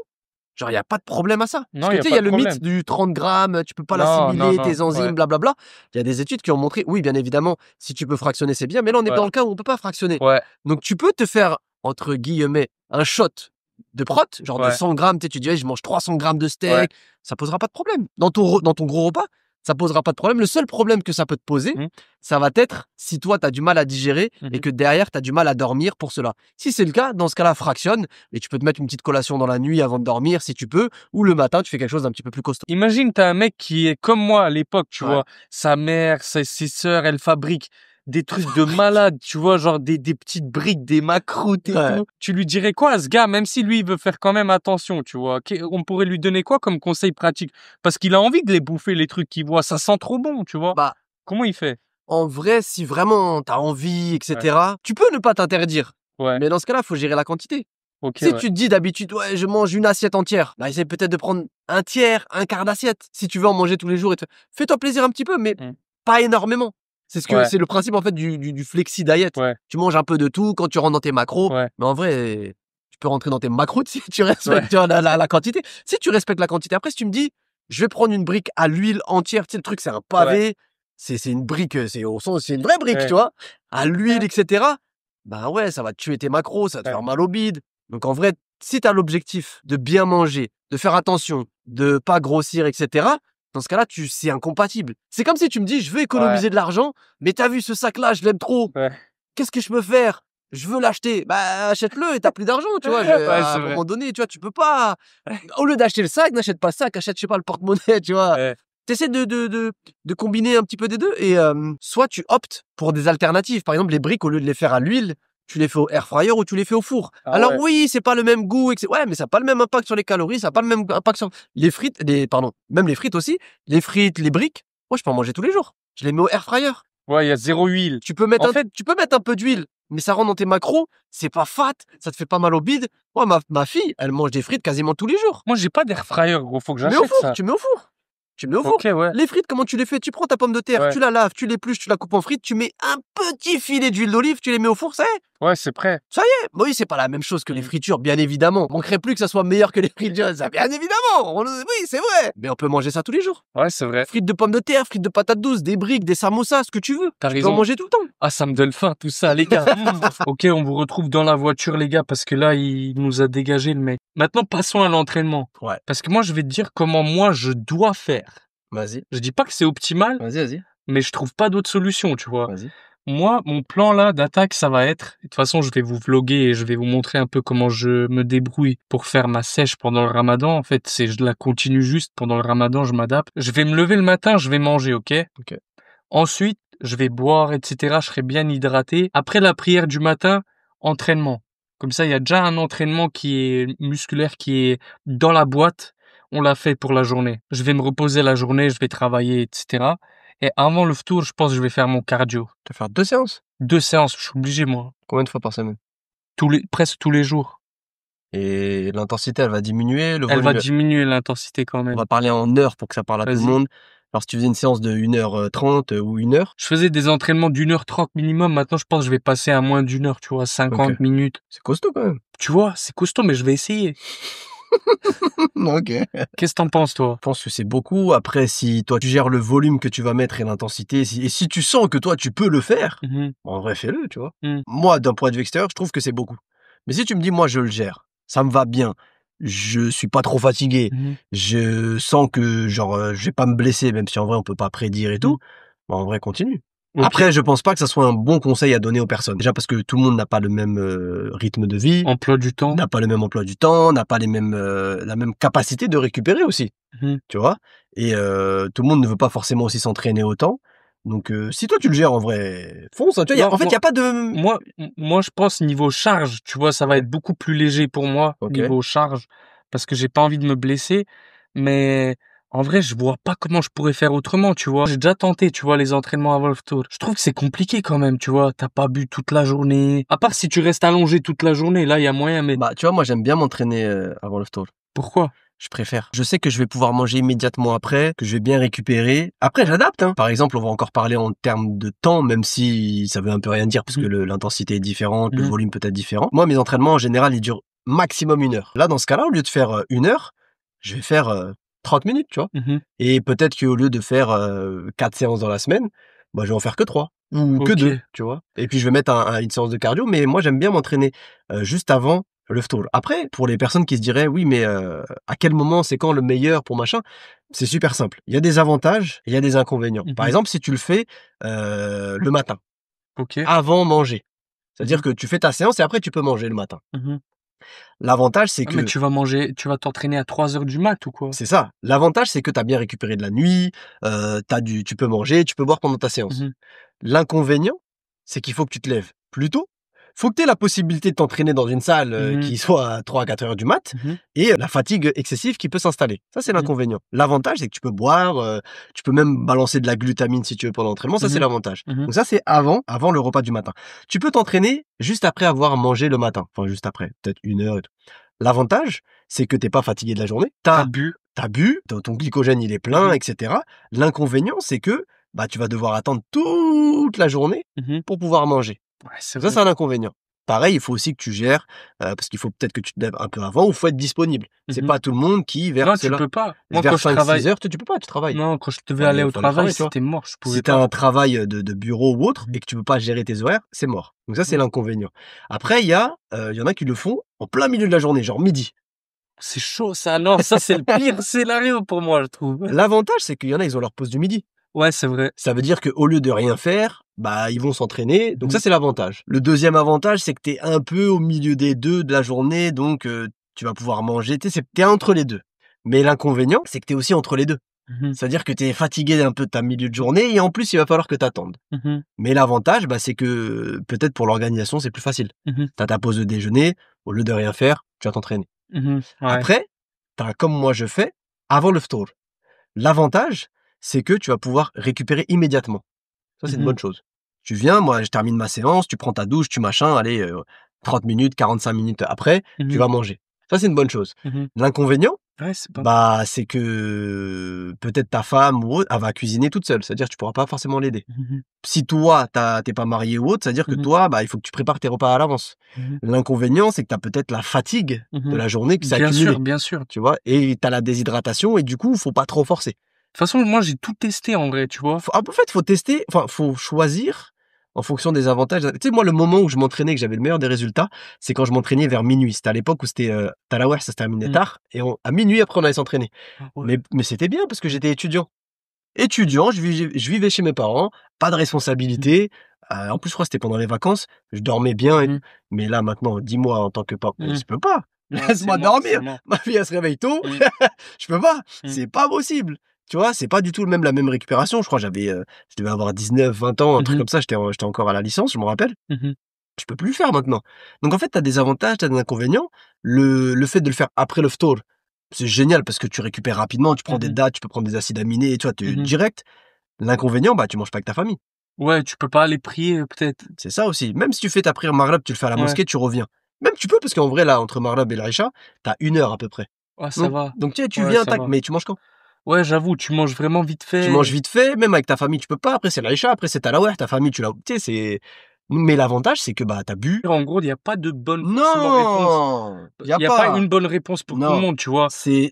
genre, il n'y a pas de problème à ça. Non, Parce y que a tu sais, il pas y a de le problème. mythe du 30 grammes, tu peux pas Non, l'assimiler, non, tes enzymes, ouais. blablabla. Il y a des études qui ont montré, oui, bien évidemment, si tu peux fractionner, c'est bien, mais là, on est Ouais. dans le cas où on peut pas fractionner. Ouais. Donc, tu peux te faire, entre guillemets, un shot de prot, genre de Ouais. 100 grammes, tu sais, tu dis, hey, je mange 300 grammes de steak, Ouais. ça posera pas de problème. Dans ton gros repas, ça posera pas de problème. Le seul problème que ça peut te poser, Mhm. ça va être si toi, tu as du mal à digérer et Mhm. que derrière, tu as du mal à dormir pour cela. Si c'est le cas, dans ce cas-là, fractionne et tu peux te mettre une petite collation dans la nuit avant de dormir si tu peux, ou le matin, tu fais quelque chose d'un petit peu plus costaud. Imagine, t'as un mec qui est comme moi à l'époque, tu Ouais. vois. Sa mère, ses sœurs, elles fabriquent des trucs de malade, tu vois, genre des petites briques, des macroutes et Ouais. tout. Tu lui dirais quoi à ce gars, même si lui, il veut faire quand même attention, tu vois. On pourrait lui donner quoi comme conseil pratique? Parce qu'il a envie de les bouffer, les trucs qu'il voit. Ça sent trop bon, tu vois. Bah, Comment il fait? en vrai, si vraiment tu as envie, etc., tu peux ne pas t'interdire. Ouais, Mais dans ce cas-là, il faut gérer la quantité. ok, Si ouais. tu te dis d'habitude, ouais, je mange une assiette entière, bah, essaye peut-être de prendre un tiers, un quart d'assiette. Si tu veux en manger tous les jours, fais-toi plaisir un petit peu, mais Mm. pas énormément. C'est Ouais. c'est le principe, en fait, du flexi diet. Ouais. Tu manges un peu de tout quand tu rentres dans tes macros. Ouais. Mais en vrai, tu peux rentrer dans tes macros si tu respectes tu vois, la quantité. Si tu respectes la quantité. Après, si tu me dis, je vais prendre une brique à l'huile entière, tu sais, le truc, c'est un pavé. C'est une brique, c'est une vraie brique, Ouais. tu vois. À l'huile, etc. Bah ouais, ça va te tuer tes macros, ça va te Ouais. faire mal au bide. Donc en vrai, si tu as l'objectif de bien manger, de faire attention, de pas grossir, etc., dans ce cas-là, c'est incompatible. C'est comme si tu me dis, je veux économiser de l'argent, mais t'as vu ce sac-là, je l'aime trop. Ouais. Qu'est-ce que je peux faire? Je veux l'acheter. Bah, achète-le et t'as plus d'argent, tu vois. Ouais, À c'est un vrai. moment donné, tu vois, tu peux pas. Au lieu d'acheter le sac, n'achète pas le sac, achète, je sais pas, le porte-monnaie, tu vois. Ouais. T'essaies de combiner un petit peu des deux et soit tu optes pour des alternatives. Par exemple, les briques, au lieu de les faire à l'huile, tu les fais au air fryer ou tu les fais au four. Ah Alors ouais. oui, c'est pas le même goût, ouais, mais ça n'a pas le même impact sur les calories, ça n'a pas le même impact sur les frites, même les frites aussi. Les frites, les briques, moi je peux en manger tous les jours. Je les mets au air fryer. Ouais, il y a 0 huile. Tu peux mettre En fait- tu peux mettre un peu d'huile, mais ça rentre dans tes macros, c'est pas fat, ça te fait pas mal au bide. Moi, ma fille, elle mange des frites quasiment tous les jours. Moi, j'ai pas d'air fryer, gros. Faut que Tu mets au j'achète four, ça. tu mets au four. tu le mets au four. Ok, ouais. Les frites, comment tu les fais? Tu prends ta pomme de terre, Ouais. tu la laves, tu l'épluches, tu la coupes en frites, tu mets un petit filet d'huile d'olive, tu les mets au four, ça y est. Ouais, c'est prêt. Oui, c'est pas la même chose que les fritures, bien évidemment. Manquerait plus que ça soit meilleur que les fritures, ça, bien évidemment. Oui, c'est vrai. Mais on peut manger ça tous les jours. Ouais, c'est vrai. Frites de pommes de terre, frites de patates douces, des briques, des samosas, ce que tu veux. T'as Tu peux raison. en manger tout le temps. Ah, ça me donne faim, tout ça, les gars. Ok, on vous retrouve dans la voiture, les gars, parce que là, il nous a dégagé, le mec. Maintenant, passons à l'entraînement. Ouais. Parce que moi, je vais te dire comment moi, je dois faire. Vas-y, Je dis pas que c'est optimal, vas-y, mais je trouve pas d'autre solution, tu vois. vas-y. Moi, mon plan là d'attaque, ça va être... De toute façon, je vais vous vloguer et je vais vous montrer un peu comment je me débrouille pour faire ma sèche pendant le ramadan. En fait, je la continue juste pendant le ramadan, je m'adapte. Je vais me lever le matin, je vais manger, ok? Ok. Ensuite, je vais boire, etc. Je serai bien hydraté. Après la prière du matin, entraînement. Comme ça, il y a déjà un entraînement qui est musculaire, qui est dans la boîte. On l'a fait pour la journée. Je vais me reposer la journée, je vais travailler, etc. Et avant le tour, je pense que je vais faire mon cardio. Tu vas faire 2 séances? 2 séances, je suis obligé, moi. Combien de fois par semaine? Presque tous les jours. Et l'intensité, elle va diminuer, le Elle va volume. diminuer l'intensité quand On même. va parler en heures pour que ça parle à tout le Vas-y. monde. Alors, si tu faisais une séance de 1h30 ou 1 heure, Je faisais des entraînements d'1h30 minimum. Maintenant, je pense que je vais passer à moins d'1 heure, tu vois, 50 Ok. minutes. c'est costaud quand même. Tu vois, c'est costaud, mais je vais essayer. Ok. Qu'est-ce que t'en penses, toi? Je pense que c'est beaucoup. Après, si toi, tu gères le volume que tu vas mettre et l'intensité, et si tu sens que toi, tu peux le faire, en vrai, fais-le, tu vois. Moi, d'un point de vue extérieur, je trouve que c'est beaucoup. Mais si tu me dis, moi, je le gère, ça me va bien, je suis pas trop fatigué, je sens que, genre, je vais pas me blesser, même si en vrai, on peut pas prédire et tout, bah, en vrai, continue. Ok. Après, je pense pas que ça soit un bon conseil à donner aux personnes. Déjà parce que tout le monde n'a pas le même rythme de vie, Emploi du temps. n'a pas le même emploi du temps, n'a pas la même capacité de récupérer aussi, tu vois. Et tout le monde ne veut pas forcément aussi s'entraîner autant. Donc, si toi tu le gères en vrai, fonce. Hein, tu vois, Non, en fait, il y a pas de. Moi, je pense niveau charge, tu vois, ça va être beaucoup plus léger pour moi, Ok. niveau charge, parce que j'ai pas envie de me blesser. Mais en vrai, je vois pas comment je pourrais faire autrement, tu vois. J'ai déjà tenté, tu vois, les entraînements avant le tour. Je trouve que c'est compliqué quand même, tu vois. T'as pas bu toute la journée. À part si tu restes allongé toute la journée, là, il y a moyen, mais Bah, tu vois, moi j'aime bien m'entraîner avant le tour. pourquoi? Je préfère. Je sais que je vais pouvoir manger immédiatement après, que je vais bien récupérer. Après, j'adapte. Hein. Par exemple, on va encore parler en termes de temps, même si ça veut un peu rien dire, parce que l'intensité est différente, le volume peut être différent. Moi, mes entraînements, en général, ils durent maximum 1 heure. Là, dans ce cas-là, au lieu de faire 1 heure, je vais faire 30 minutes, tu vois. Et peut-être qu'au lieu de faire 4 séances dans la semaine, bah, je vais en faire que 3 ou que Ok. 2, tu vois. Et puis, je vais mettre une séance de cardio, mais moi, j'aime bien m'entraîner juste avant le tour. Après, pour les personnes qui se diraient, oui, mais à quel moment, c'est quand le meilleur pour machin? C'est super simple. Il y a des avantages et il y a des inconvénients. Par exemple, si tu le fais le matin, Ok. avant manger, c'est-à-dire que tu fais ta séance et après, tu peux manger le matin. L'avantage, c'est Ah, que... mais tu vas t'entraîner à 3 heures du mat ou quoi? C'est ça. L'avantage, c'est que tu as bien récupéré de la nuit, tu peux manger, tu peux boire pendant ta séance. L'inconvénient, c'est qu'il faut que tu te lèves plus tôt. Faut que tu aies la possibilité de t'entraîner dans une salle qui soit à 3 à 4 heures du mat et la fatigue excessive qui peut s'installer. Ça, c'est l'inconvénient. L'avantage, c'est que tu peux boire, tu peux même balancer de la glutamine si tu veux pendant l'entraînement. Ça, c'est l'avantage. Donc ça, c'est avant le repas du matin. Tu peux t'entraîner juste après avoir mangé le matin. Enfin, juste après, peut-être 1 heure et tout. L'avantage, c'est que t'es pas fatigué de la journée. T'as bu, ton glycogène il est plein, etc. L'inconvénient, c'est que bah tu vas devoir attendre toute la journée pour pouvoir manger. Ouais, c'est Ça, vrai. c'est un inconvénient. Pareil, il faut aussi que tu gères, parce qu'il faut peut-être que tu te lèves un peu avant ou faut être disponible. C'est pas tout le monde qui, vers Non, tu peux pas. Moi, quand je 5-6 travaille, heures, tu peux pas, tu travailles. non, quand je devais Faut aller aller au travail, tu vois. c'était mort, je pouvais Si tu as pas. un travail de bureau ou autre et que tu peux pas gérer tes horaires, c'est mort. Donc ça, c'est l'inconvénient. Après, il y en a qui le font en plein milieu de la journée, genre midi. C'est chaud, ça. Non, ça, c'est le pire scénario pour moi, je trouve. L'avantage, c'est qu'il y en a, ils ont leur pause du midi. Ouais, c'est vrai. Ça veut dire qu'au lieu de rien faire, bah, ils vont s'entraîner. Donc ça, c'est l'avantage. Le deuxième avantage, c'est que tu es un peu au milieu des deux de la journée. Donc, tu vas pouvoir manger. T'es entre les deux. Mais l'inconvénient, c'est que tu es aussi entre les deux. C'est-à-dire que tu es fatigué un peu de ta milieu de journée et en plus, il va falloir que tu attendes. Mais l'avantage, bah, c'est que peut-être pour l'organisation, c'est plus facile. Tu as ta pause de déjeuner. Au lieu de rien faire, tu vas t'entraîner. Ouais. Après, t'as comme moi je fais, avant le ftour. L'avantage, c'est que tu vas pouvoir récupérer immédiatement. Ça, c'est une bonne chose. Tu viens, moi, je termine ma séance, tu prends ta douche, tu machin, allez, 30 minutes, 45 minutes après, tu vas manger. Ça, c'est une bonne chose. L'inconvénient, Ouais, c'est pas Bah, c'est que peut-être ta femme ou autre, elle va cuisiner toute seule. C'est-à-dire que tu pourras pas forcément l'aider. Mmh. Si toi, t'es pas marié ou autre, c'est-à-dire que Mmh. toi, bah, il faut que tu prépares tes repas à l'avance. Mmh. L'inconvénient, c'est que tu as peut-être la fatigue de Mmh. la journée qui s'est accumulée, Bien sûr. De tu vois? Et tu as la déshydratation et du coup, faut pas trop forcer. toute façon, moi, j'ai tout testé en vrai, tu vois? En fait, faut tester, enfin, faut choisir en fonction des avantages. Tu sais, moi, le moment où je m'entraînais, que j'avais le meilleur des résultats, c'est quand je m'entraînais vers minuit. C'était à l'époque où c'était Talaweh, ça se terminait Mmh. tard, et à minuit, après, on allait s'entraîner. Ah ouais. Mais c'était bien parce que j'étais étudiant. Étudiant, je vivais chez mes parents, pas de Mmh. responsabilité. En plus, je crois que c'était pendant les vacances, je dormais bien. Mmh. Mais là, maintenant, dis-moi en tant que papa, Mmh. je peux pas. Ouais, c'est Laisse-moi mort, c'est dormir. mort. Ma fille, elle se réveille tôt. Mmh. Je peux pas. Mmh. C'est pas possible. Tu vois, c'est pas du tout la même récupération. Je crois que je devais avoir 19, 20 ans, un truc Mmh. comme ça. J'étais encore à la licence, je me rappelle. Mmh. Je peux plus le faire maintenant. Donc en fait, tu as des avantages, tu as des inconvénients. Le fait de le faire après le ftour, c'est génial parce que tu récupères rapidement, tu prends des Mmh. dates, tu peux prendre des acides aminés, tu vois, Mmh. direct. L'inconvénient, bah, tu manges pas avec ta famille. Ouais, tu peux pas aller prier, peut-être? C'est ça aussi. Même si tu fais ta prière Maghreb, tu le fais à la Ouais. mosquée, tu reviens. Même tu peux, parce qu'en vrai, là, entre Maghreb et l'Aïcha, t'as 1 heure à peu près. Ah, ça Donc, va. donc tu Ouais, viens, ça tac, va. mais tu manges quand? Ouais, j'avoue, tu manges vraiment vite Tu fait. manges vite fait, même avec ta famille, tu peux pas. Après, c'est l'Aïcha, après, c'est Talaweh, ta famille, tu l'as. Tu sais, c'est. Mais l'avantage, c'est que, bah, t'as bu. En gros, il y a pas de bonne forcément réponse. Non! Y a Il y a pas pas. une bonne réponse pour tout le Non. monde, tu vois?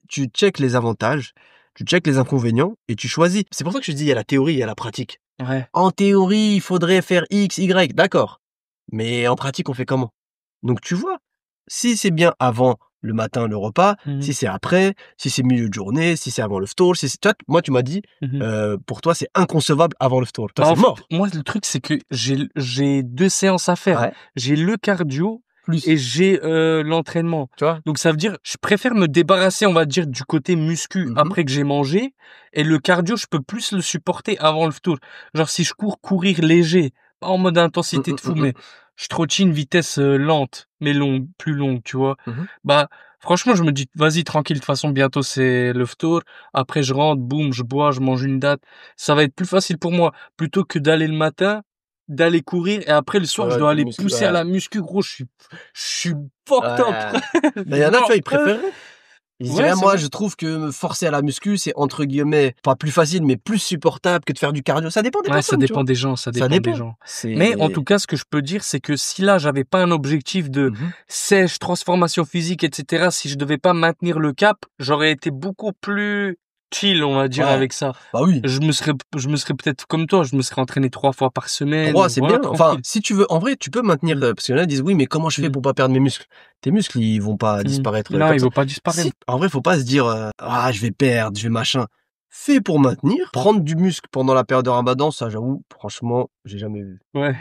Tu checkes les avantages, tu checkes les inconvénients et tu choisis. C'est pour ça que je te dis, il y a la théorie, il y a la pratique. Ouais. En théorie, il faudrait faire X, Y, d'accord. Mais en pratique, on fait comment? Donc tu vois, si c'est bien avant le matin, le repas, Mmh. si c'est après, si c'est milieu de journée, si c'est avant le ftour, toi, moi tu m'as dit, Mmh. pour toi c'est inconcevable avant le ftour. Toi Bah, c'est en fait, mort. moi, le truc, c'est que j'ai 2 séances à faire. Ouais. J'ai le cardio Plus. et j'ai, l'entraînement. Tu vois? Donc ça veut dire, je préfère me débarrasser, on va dire, du côté muscu Mhm. après que j'ai mangé, et le cardio, je peux plus le supporter avant le tour. Genre si je courir léger, pas en mode intensité de fou, mais je trottine vitesse, lente, mais longue, plus longue, tu vois? Mhm. Bah, franchement, je me dis: «Vas-y tranquille, de toute façon bientôt c'est le ftour». Après je rentre, boum, je bois, je mange une date. Ça va être plus facile pour moi, plutôt que d'aller le matin, d'aller courir et après le soir je Ouais, dois tu aller muscles, pousser à ouais. la muscu, gros, je suis fucked up. Ouais. Mais il y en a, tu vois, ils préfèrent. Ils se Ouais, diraient, c'est moi, vrai. je trouve que me forcer à la muscu, c'est entre guillemets, pas plus facile, mais plus supportable que de faire du cardio. Ça dépend des Ouais, ça personnes, tu dépend vois. des gens, ça Ça dépend des dépend. gens. Mais en tout C'est. cas, ce que je peux dire, c'est que si là, j'avais pas un objectif de Mhm. sèche, transformation physique, etc., si je devais pas maintenir le cap, j'aurais été beaucoup plus chill, on va dire, Ouais. avec ça. Bah oui. Je me serais peut-être comme toi, je me serais entraîné 3 fois par semaine, 3, c'est voilà, bien. Enfin, tranquille. si tu veux, en vrai, tu peux maintenir, Mmh. parce qu'il y en a qui disent, oui, mais comment je fais Mmh. pour pas perdre mes muscles? Tes muscles, ils vont pas Mmh. disparaître Non, comme il ça. va pas disparaître. Si, en vrai, faut pas se dire, ah, je vais perdre, je vais machin. Fais pour maintenir. Prendre du muscle pendant la période de Ramadan, ça, j'avoue, franchement, j'ai jamais vu. Ouais.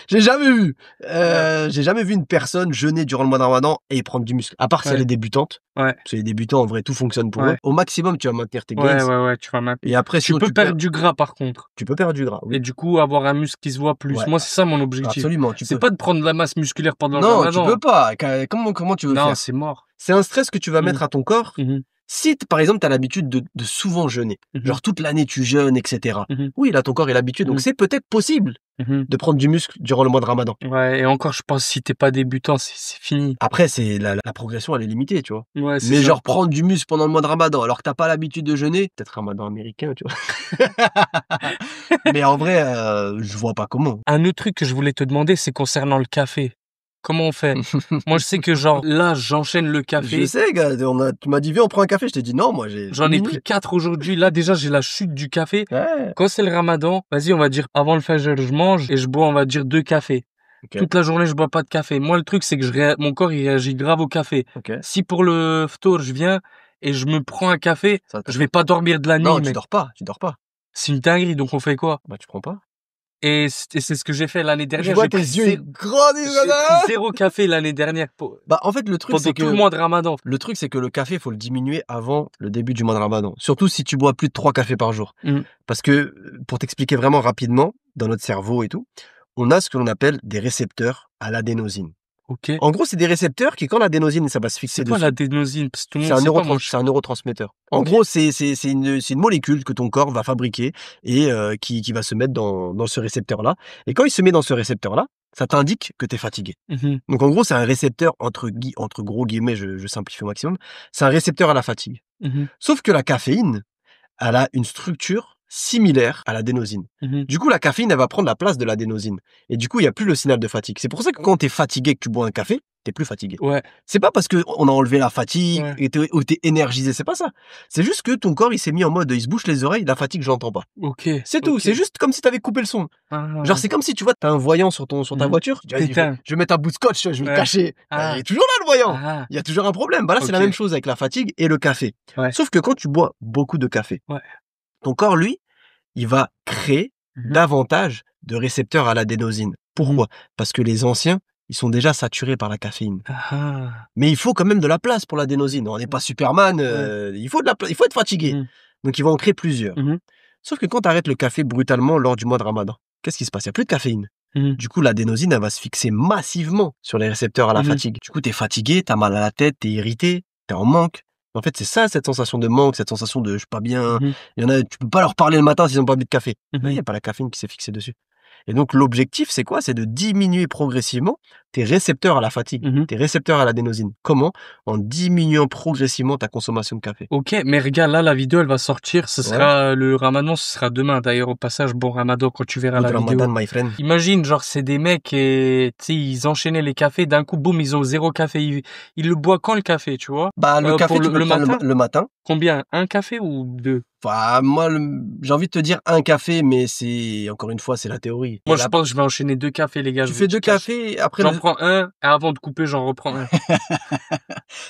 J'ai jamais vu. Ouais. J'ai jamais vu une personne jeûner durant le mois de Ramadan et prendre du muscle. À part si elle Ouais. est débutante. Ouais. Parce que les débutants, en vrai, tout fonctionne pour eux. Ouais. Au maximum, tu vas maintenir tes Ouais, gains. ouais, tu vas maintenir. Et après, Tu sinon, peux tu perds. perdre du gras, par contre. Tu peux perdre du gras, oui. Et du coup, avoir un muscle qui se voit plus. Ouais, Moi, c'est ça mon objectif. absolument, tu C'est peux. pas de prendre de la masse musculaire pendant le Non, tu peux ramadan. pas. Comment tu veux Non, faire? c'est mort. C'est un stress que tu vas Mmh. mettre à ton corps. Mmh. Si, par exemple, tu as l'habitude de souvent jeûner, Mmh. genre toute l'année tu jeûnes, etc. Mmh. Oui, là, ton corps est l'habitude. Donc, Mmh. c'est peut-être possible Mmh. de prendre du muscle durant le mois de Ramadan. Ouais, et encore, je pense, si t'es pas débutant, c'est fini. Après, c'est la progression, elle est limitée, tu vois. Ouais, c'est Mais ça. genre, prendre du muscle pendant le mois de Ramadan, alors que t'as pas l'habitude de jeûner, peut-être Ramadan américain, tu vois. Mais en vrai, je vois pas comment. Un autre truc que je voulais te demander, c'est concernant le café. Comment on fait? Moi, je sais que genre, là, j'enchaîne le Je café. sais, gars, tu m'as dit, viens, on prend un café. Je t'ai dit non, moi, j'ai J'en ai diminué. pris 4 aujourd'hui. Là, déjà, j'ai la chute du café. Ouais. Quand c'est le ramadan, vas-y, on va dire, avant le fajr, je mange et je bois, on va dire, 2 cafés. Ok. Toute la journée, je bois pas de café. Moi, le truc, c'est que mon corps, il réagit grave au café. Ok. Si pour le ftour, je viens et je me prends un café, Ça, je vais pas dormir de la nuit, non, tu mec. dors pas, tu dors pas. C'est une dinguerie, donc on fait quoi? Bah, tu prends pas. Et c'est ce que j'ai fait l'année Je dernière. vois J'ai tes pris yeux, ils grandissent. j'ai pris 0 café l'année dernière Bah, en fait, le truc, pendant c'est tout le que mois de ramadan. le truc, c'est que le café, faut le diminuer avant le début du mois de Ramadan. Surtout si tu bois plus de 3 cafés par jour. Mmh. Parce que, pour t'expliquer vraiment rapidement, dans notre cerveau et tout, on a ce que l'on appelle des récepteurs à l'adénosine. Ok. En gros, c'est des récepteurs qui, quand l'adénosine, ça va se fixer C'est quoi dessus. l'adénosine? Parce que tout le C'est monde un, sait pas, moi. c'est un neurotransmetteur. En Ok. gros, c'est une molécule que ton corps va fabriquer et qui va se mettre dans ce récepteur-là. Et quand il se met dans ce récepteur-là, ça t'indique que t'es fatigué. Donc en gros, c'est un récepteur entre gros guillemets, je simplifie au maximum. C'est un récepteur à la fatigue. Sauf que la caféine, elle a une structure similaire à l'adénosine. Du coup, la caféine, elle va prendre la place de l'adénosine. Et du coup, il n'y a plus le signal de fatigue. C'est pour ça que quand t'es fatigué, que tu bois un café, t'es plus fatigué. Ouais. C'est pas parce qu'on a enlevé la fatigue Ouais. ou t'es énergisé, c'est pas ça. C'est juste que ton corps, il s'est mis en mode, il se bouche les oreilles, la fatigue, je l'entends pas. Ok. C'est tout. Ok. C'est juste comme si t'avais coupé le son. Ah. Genre, c'est comme si tu vois, t'as un voyant sur ta voiture. Tu vas dire, T'éteins. je vais mettre un bout de scotch, je vais le Ouais. cacher. Ah. Il est toujours là, le voyant. Ah. Il y a toujours un problème. Bah là, c'est la Ok. même chose avec la fatigue et le café. Ouais. Sauf que quand tu bois beaucoup de café, Ouais. ton corps, lui, il va créer davantage de récepteurs à l'adénosine. Pourquoi? Parce que les anciens, ils sont déjà saturés par la caféine. Ah. Mais il faut quand même de la place pour l'adénosine. On n'est pas Superman, il faut il faut être fatigué. Donc ils vont en créer plusieurs. Sauf que quand tu arrêtes le café brutalement lors du mois de Ramadan, qu'est-ce qui se passe? Il n'y a plus de caféine. Du coup, l'adénosine, elle va se fixer massivement sur les récepteurs à la fatigue. Du coup, t'es fatigué, t'as mal à la tête, t'es irrité, t'es en manque. En fait, c'est ça, cette sensation de manque, cette sensation de je suis pas bien. Il y en a, tu peux pas leur parler le matin s'ils ont pas bu de café. Il n'y a pas la caféine qui s'est fixée dessus. Et donc, l'objectif, c'est quoi? C'est de diminuer progressivement tes récepteurs à la fatigue, tes récepteurs à l'adénosine. Comment? En diminuant progressivement ta consommation de café. Ok, mais regarde, là, la vidéo, elle va sortir. Ce sera le ramadan, ce sera demain. D'ailleurs, au passage, bon ramadan quand tu verras Good la Ramadan, vidéo. my friend. Imagine, genre, c'est des mecs et, tu sais, ils enchaînaient les cafés. D'un coup, boum, ils ont 0 café. Ils le boivent quand le café, tu vois? Bah, le café, pour tu peux le prendre matin? le matin. Combien? Un café ou 2? Enfin, moi, j'ai envie de te dire un café, mais c'est, encore une fois, c'est la théorie. Moi, je pense que je vais enchaîner 2 cafés, les gars. Tu je vous fais dis 2 cash. cafés, après J'en prends un, et avant de couper, j'en reprends un.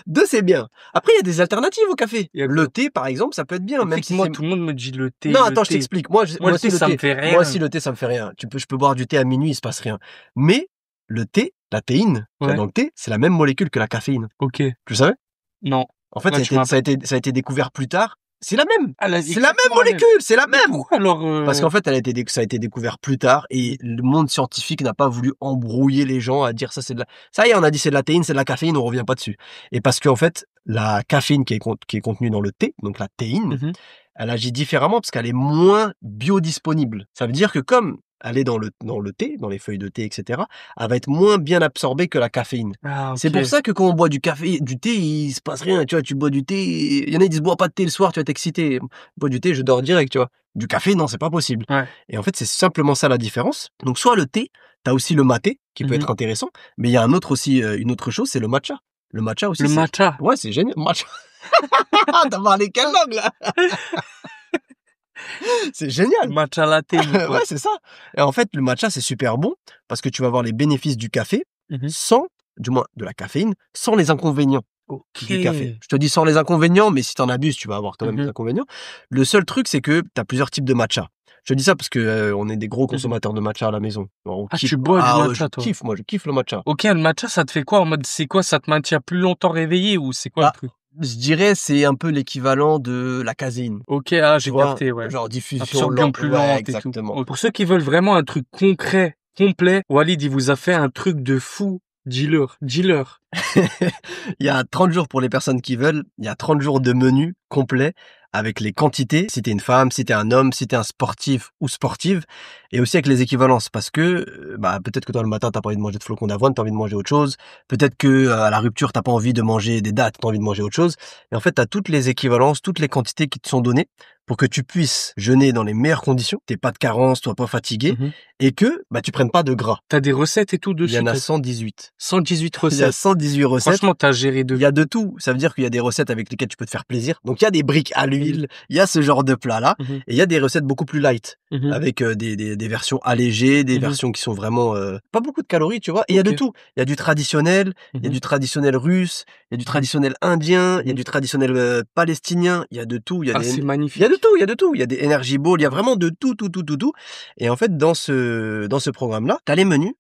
2, c'est bien. Après, il y a des alternatives au café. Il y a Le quoi? thé, par exemple, ça peut être bien, même si Moi, c'est... tout le monde me dit le thé. Non, le attends, je thé. t'explique. Moi, Moi, le aussi, thé, le ça me thé, fait rien. moi aussi, le thé, ça me fait rien. Je peux boire du thé à minuit, il se passe rien. Mais, le thé, la théine, qu'il y a Ouais. dans le thé, c'est la même molécule que la caféine. Ok. Tu savais? Non. En fait, Ouais, ça a été découvert plus tard. C'est la même. Ah, C'est la même molécule, c'est la Mais même. pourquoi alors Parce qu'en fait, ça a été découvert plus tard et le monde scientifique n'a pas voulu embrouiller les gens à dire ça c'est de la... Ça y est, on a dit c'est de la théine, c'est de la caféine, on revient pas dessus. Et parce qu'en fait, la caféine qui est contenue dans le thé, donc la théine, elle agit différemment parce qu'elle est moins biodisponible. Ça veut dire que comme elle est dans le thé, dans les feuilles de thé, etc., elle va être moins bien absorbée que la caféine. Ah, ok. C'est pour ça que quand on boit du café, du thé, il se passe rien. Tu vois, tu bois du thé, il y en a qui disent bois pas de thé le soir, tu vas t'exciter. Bois du thé, je dors direct, tu vois. Du café, non, c'est pas possible. Ouais. Et en fait, c'est simplement ça la différence. Donc, soit le thé, t'as aussi le maté, qui peut être intéressant, mais il y a une autre chose, c'est le matcha. Le matcha aussi. Le matcha. Ouais, c'est génial. Matcha. T'as parlé quelle langue, là? C'est génial. Matcha latte. Ouais, c'est ça. Et en fait, le matcha, c'est super bon parce que tu vas avoir les bénéfices du café sans, du moins de la caféine, sans les inconvénients du café. Je te dis sans les inconvénients, mais si t'en abuses, tu vas avoir quand même des inconvénients. Le seul truc, c'est que t'as plusieurs types de matcha. Je te dis ça parce que on est des gros consommateurs de matcha à la maison. Tu bois du matcha, toi? Je kiffe le matcha. Ok, le matcha, ça te fait quoi? En mode, c'est quoi? Ça te maintient plus longtemps réveillé ou c'est quoi le truc? Je dirais c'est un peu l'équivalent de la caséine. Ok, ah, j'ai capté, ouais. Genre diffusion Absorption plus lente exactement. et tout. Pour ceux qui veulent vraiment un truc concret, complet, Walid, il vous a fait un truc de fou. Dis-leur. Il y a 30 jours pour les personnes qui veulent. Il y a 30 jours de menu complet avec les quantités, si t'es une femme, si t'es un homme, si t'es un sportif ou sportive, et aussi avec les équivalences, parce que peut-être que toi le matin t'as pas envie de manger de flocons d'avoine, t'as envie de manger autre chose, peut-être que à la rupture t'as pas envie de manger des dattes, t'as envie de manger autre chose, et en fait t'as toutes les équivalences, toutes les quantités qui te sont données pour que tu puisses jeûner dans les meilleures conditions, t'aies pas de carence, sois pas fatigué, et que tu prennes pas de gras. T'as des recettes et tout dessus? Il y en a 118. 118 Il y a recettes. 118 recettes. Franchement, t'as géré de... Il y a de tout. Ça veut dire qu'il y a des recettes avec lesquelles tu peux te faire plaisir. Donc, il y a des briques à l'huile. Il y a ce genre de plat-là. Et il y a des recettes beaucoup plus light. Avec des versions allégées, des versions qui sont vraiment pas beaucoup de calories, tu vois. Et il y a de tout. Il y a du traditionnel, il y a du traditionnel russe, il y a du traditionnel indien, il y a du traditionnel palestinien. Il y a de tout. c'est magnifique. Il y a de tout. Il y a de tout. Il y a des energy balls. Il y a vraiment de tout. Et en fait, dans ce programme-là, t'as les menus,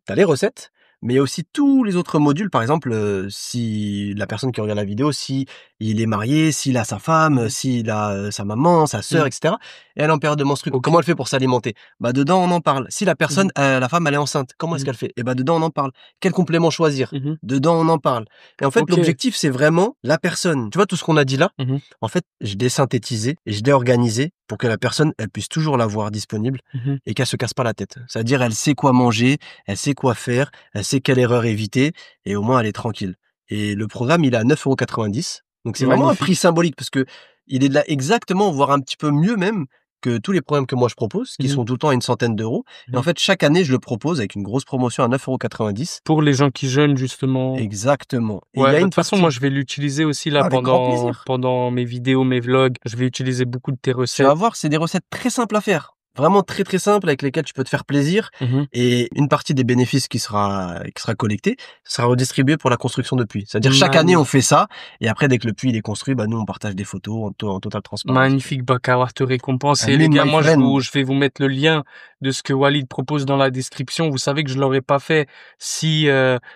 t'as les recettes. Mais il y a aussi tous les autres modules, par exemple, si la personne qui regarde la vidéo, si il est marié, s'il a sa femme, s'il a sa maman, sa sœur, etc. Et elle est en période de menstruation. Comment elle fait pour s'alimenter? Dedans, on en parle. Si la personne, la femme, elle est enceinte, comment est-ce qu'elle fait? Et dedans, on en parle. Quel complément choisir? Dedans, on en parle. Et en fait, l'objectif, c'est vraiment la personne. Tu vois, tout ce qu'on a dit là, en fait, je l'ai synthétisé et je l'ai organisé pour que la personne, elle puisse toujours l'avoir disponible Mhm. et qu'elle se casse pas la tête. C'est-à-dire, elle sait quoi manger, elle sait quoi faire, elle sait quelle erreur éviter et au moins elle est tranquille. Et le programme, il est à 9,90 €. Donc c'est vraiment un prix Magnifique. symbolique parce que il est de là exactement, voire un petit peu mieux même que tous les programmes que moi je propose, qui Mhm. sont tout le temps à une centaine d'euros. Et en Mhm. fait, chaque année, je le propose avec une grosse promotion à 9,90 €. Pour les gens qui jeûnent, justement. Exactement. Et il Ouais, y a bah, de une toute façon, moi, partie je vais l'utiliser aussi là avec grand pendant plaisir. pendant mes vidéos, mes vlogs. Je vais utiliser beaucoup de tes Tu vas recettes. voir, c'est des recettes très simples à faire. Vraiment très, très simples avec lesquelles tu peux te faire plaisir Mhm. et une partie des bénéfices qui sera collectée, sera redistribuée pour la construction de puits. C'est-à-dire chaque année, on fait ça et après, dès que le puits il est construit, bah, nous, on partage des photos en totale transparence. Magnifique, Bakawar te récompense. Et les Amin, gars, my moi, friend. je vais vous mettre le lien de ce que Walid propose dans la description. Vous savez que je l'aurais pas fait si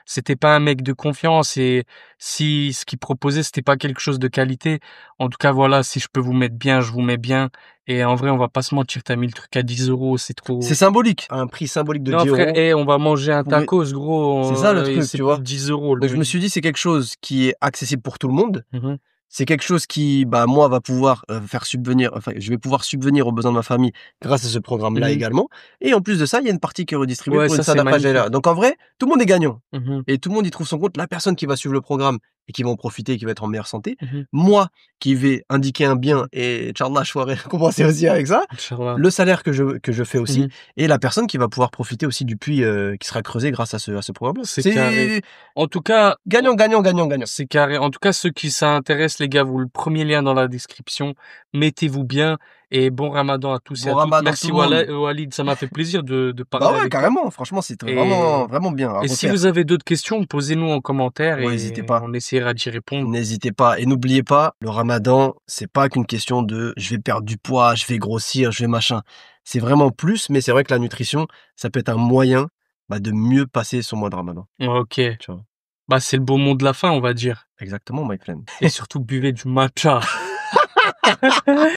c'était pas un mec de confiance et si ce qu'il proposait, c'était pas quelque chose de qualité. En tout cas, voilà, si je peux vous mettre bien, je vous mets bien. Et en vrai, on va pas se mentir, t'as mis le truc à 10 €, c'est C'est trop. symbolique. Un prix symbolique de Non, 10 frère, euros. on va manger un Vous pouvez... tacos, gros, C'est ça le et truc, c'est tu plus vois. de 10 €, le Donc, je me menu. suis dit, c'est quelque chose qui est accessible pour tout le monde. Mhm. C'est quelque chose qui, bah, moi, va pouvoir faire subvenir, enfin, je vais pouvoir subvenir aux besoins de ma famille grâce à ce programme-là Mhm. également. Et en plus de ça, il y a une partie qui est redistribuée Ouais, pour une ça, c'est Sada Pajela. magnifique. Donc, en vrai, tout le monde est gagnant. Mhm. Et tout le monde y trouve son compte. La personne qui va suivre le programme et qui va en profiter, qui va être en meilleure santé. Mhm. Moi, qui vais indiquer un bien et, Inch'Allah, je ferai compenser aussi avec ça. Inch'Allah. Le salaire que je fais aussi. Mhm. Et la personne qui va pouvoir profiter aussi du puits qui sera creusé grâce à ce programme-là. C'est carré. C'est En tout cas, gagnant, gagnant, gagnant, gagnant. c'est carré. En tout cas, ceux qui s'intéressent, les gars, vous le premier lien dans la description. Mettez-vous bien et bon Ramadan à tous et Bon à toutes. ramadan tout Merci le monde. Walid, ça m'a fait plaisir de Bah parler ouais, avec toi. carrément. Franchement, c'est vraiment, Et, vraiment bien à et si refaire. vous avez d'autres questions, posez-nous en commentaire Ouais, n'hésitez et pas. on essaiera d'y répondre. N'hésitez pas. Et n'oubliez pas, le ramadan, c'est pas qu'une question de je vais perdre du poids, je vais grossir, je vais machin. C'est vraiment plus, mais c'est vrai que la nutrition, ça peut être un moyen bah, de mieux passer son mois de ramadan. Ok. Tu vois. Bah, c'est le beau mot de la fin, on va dire. Exactement, my friend. Et surtout, buvez du matcha.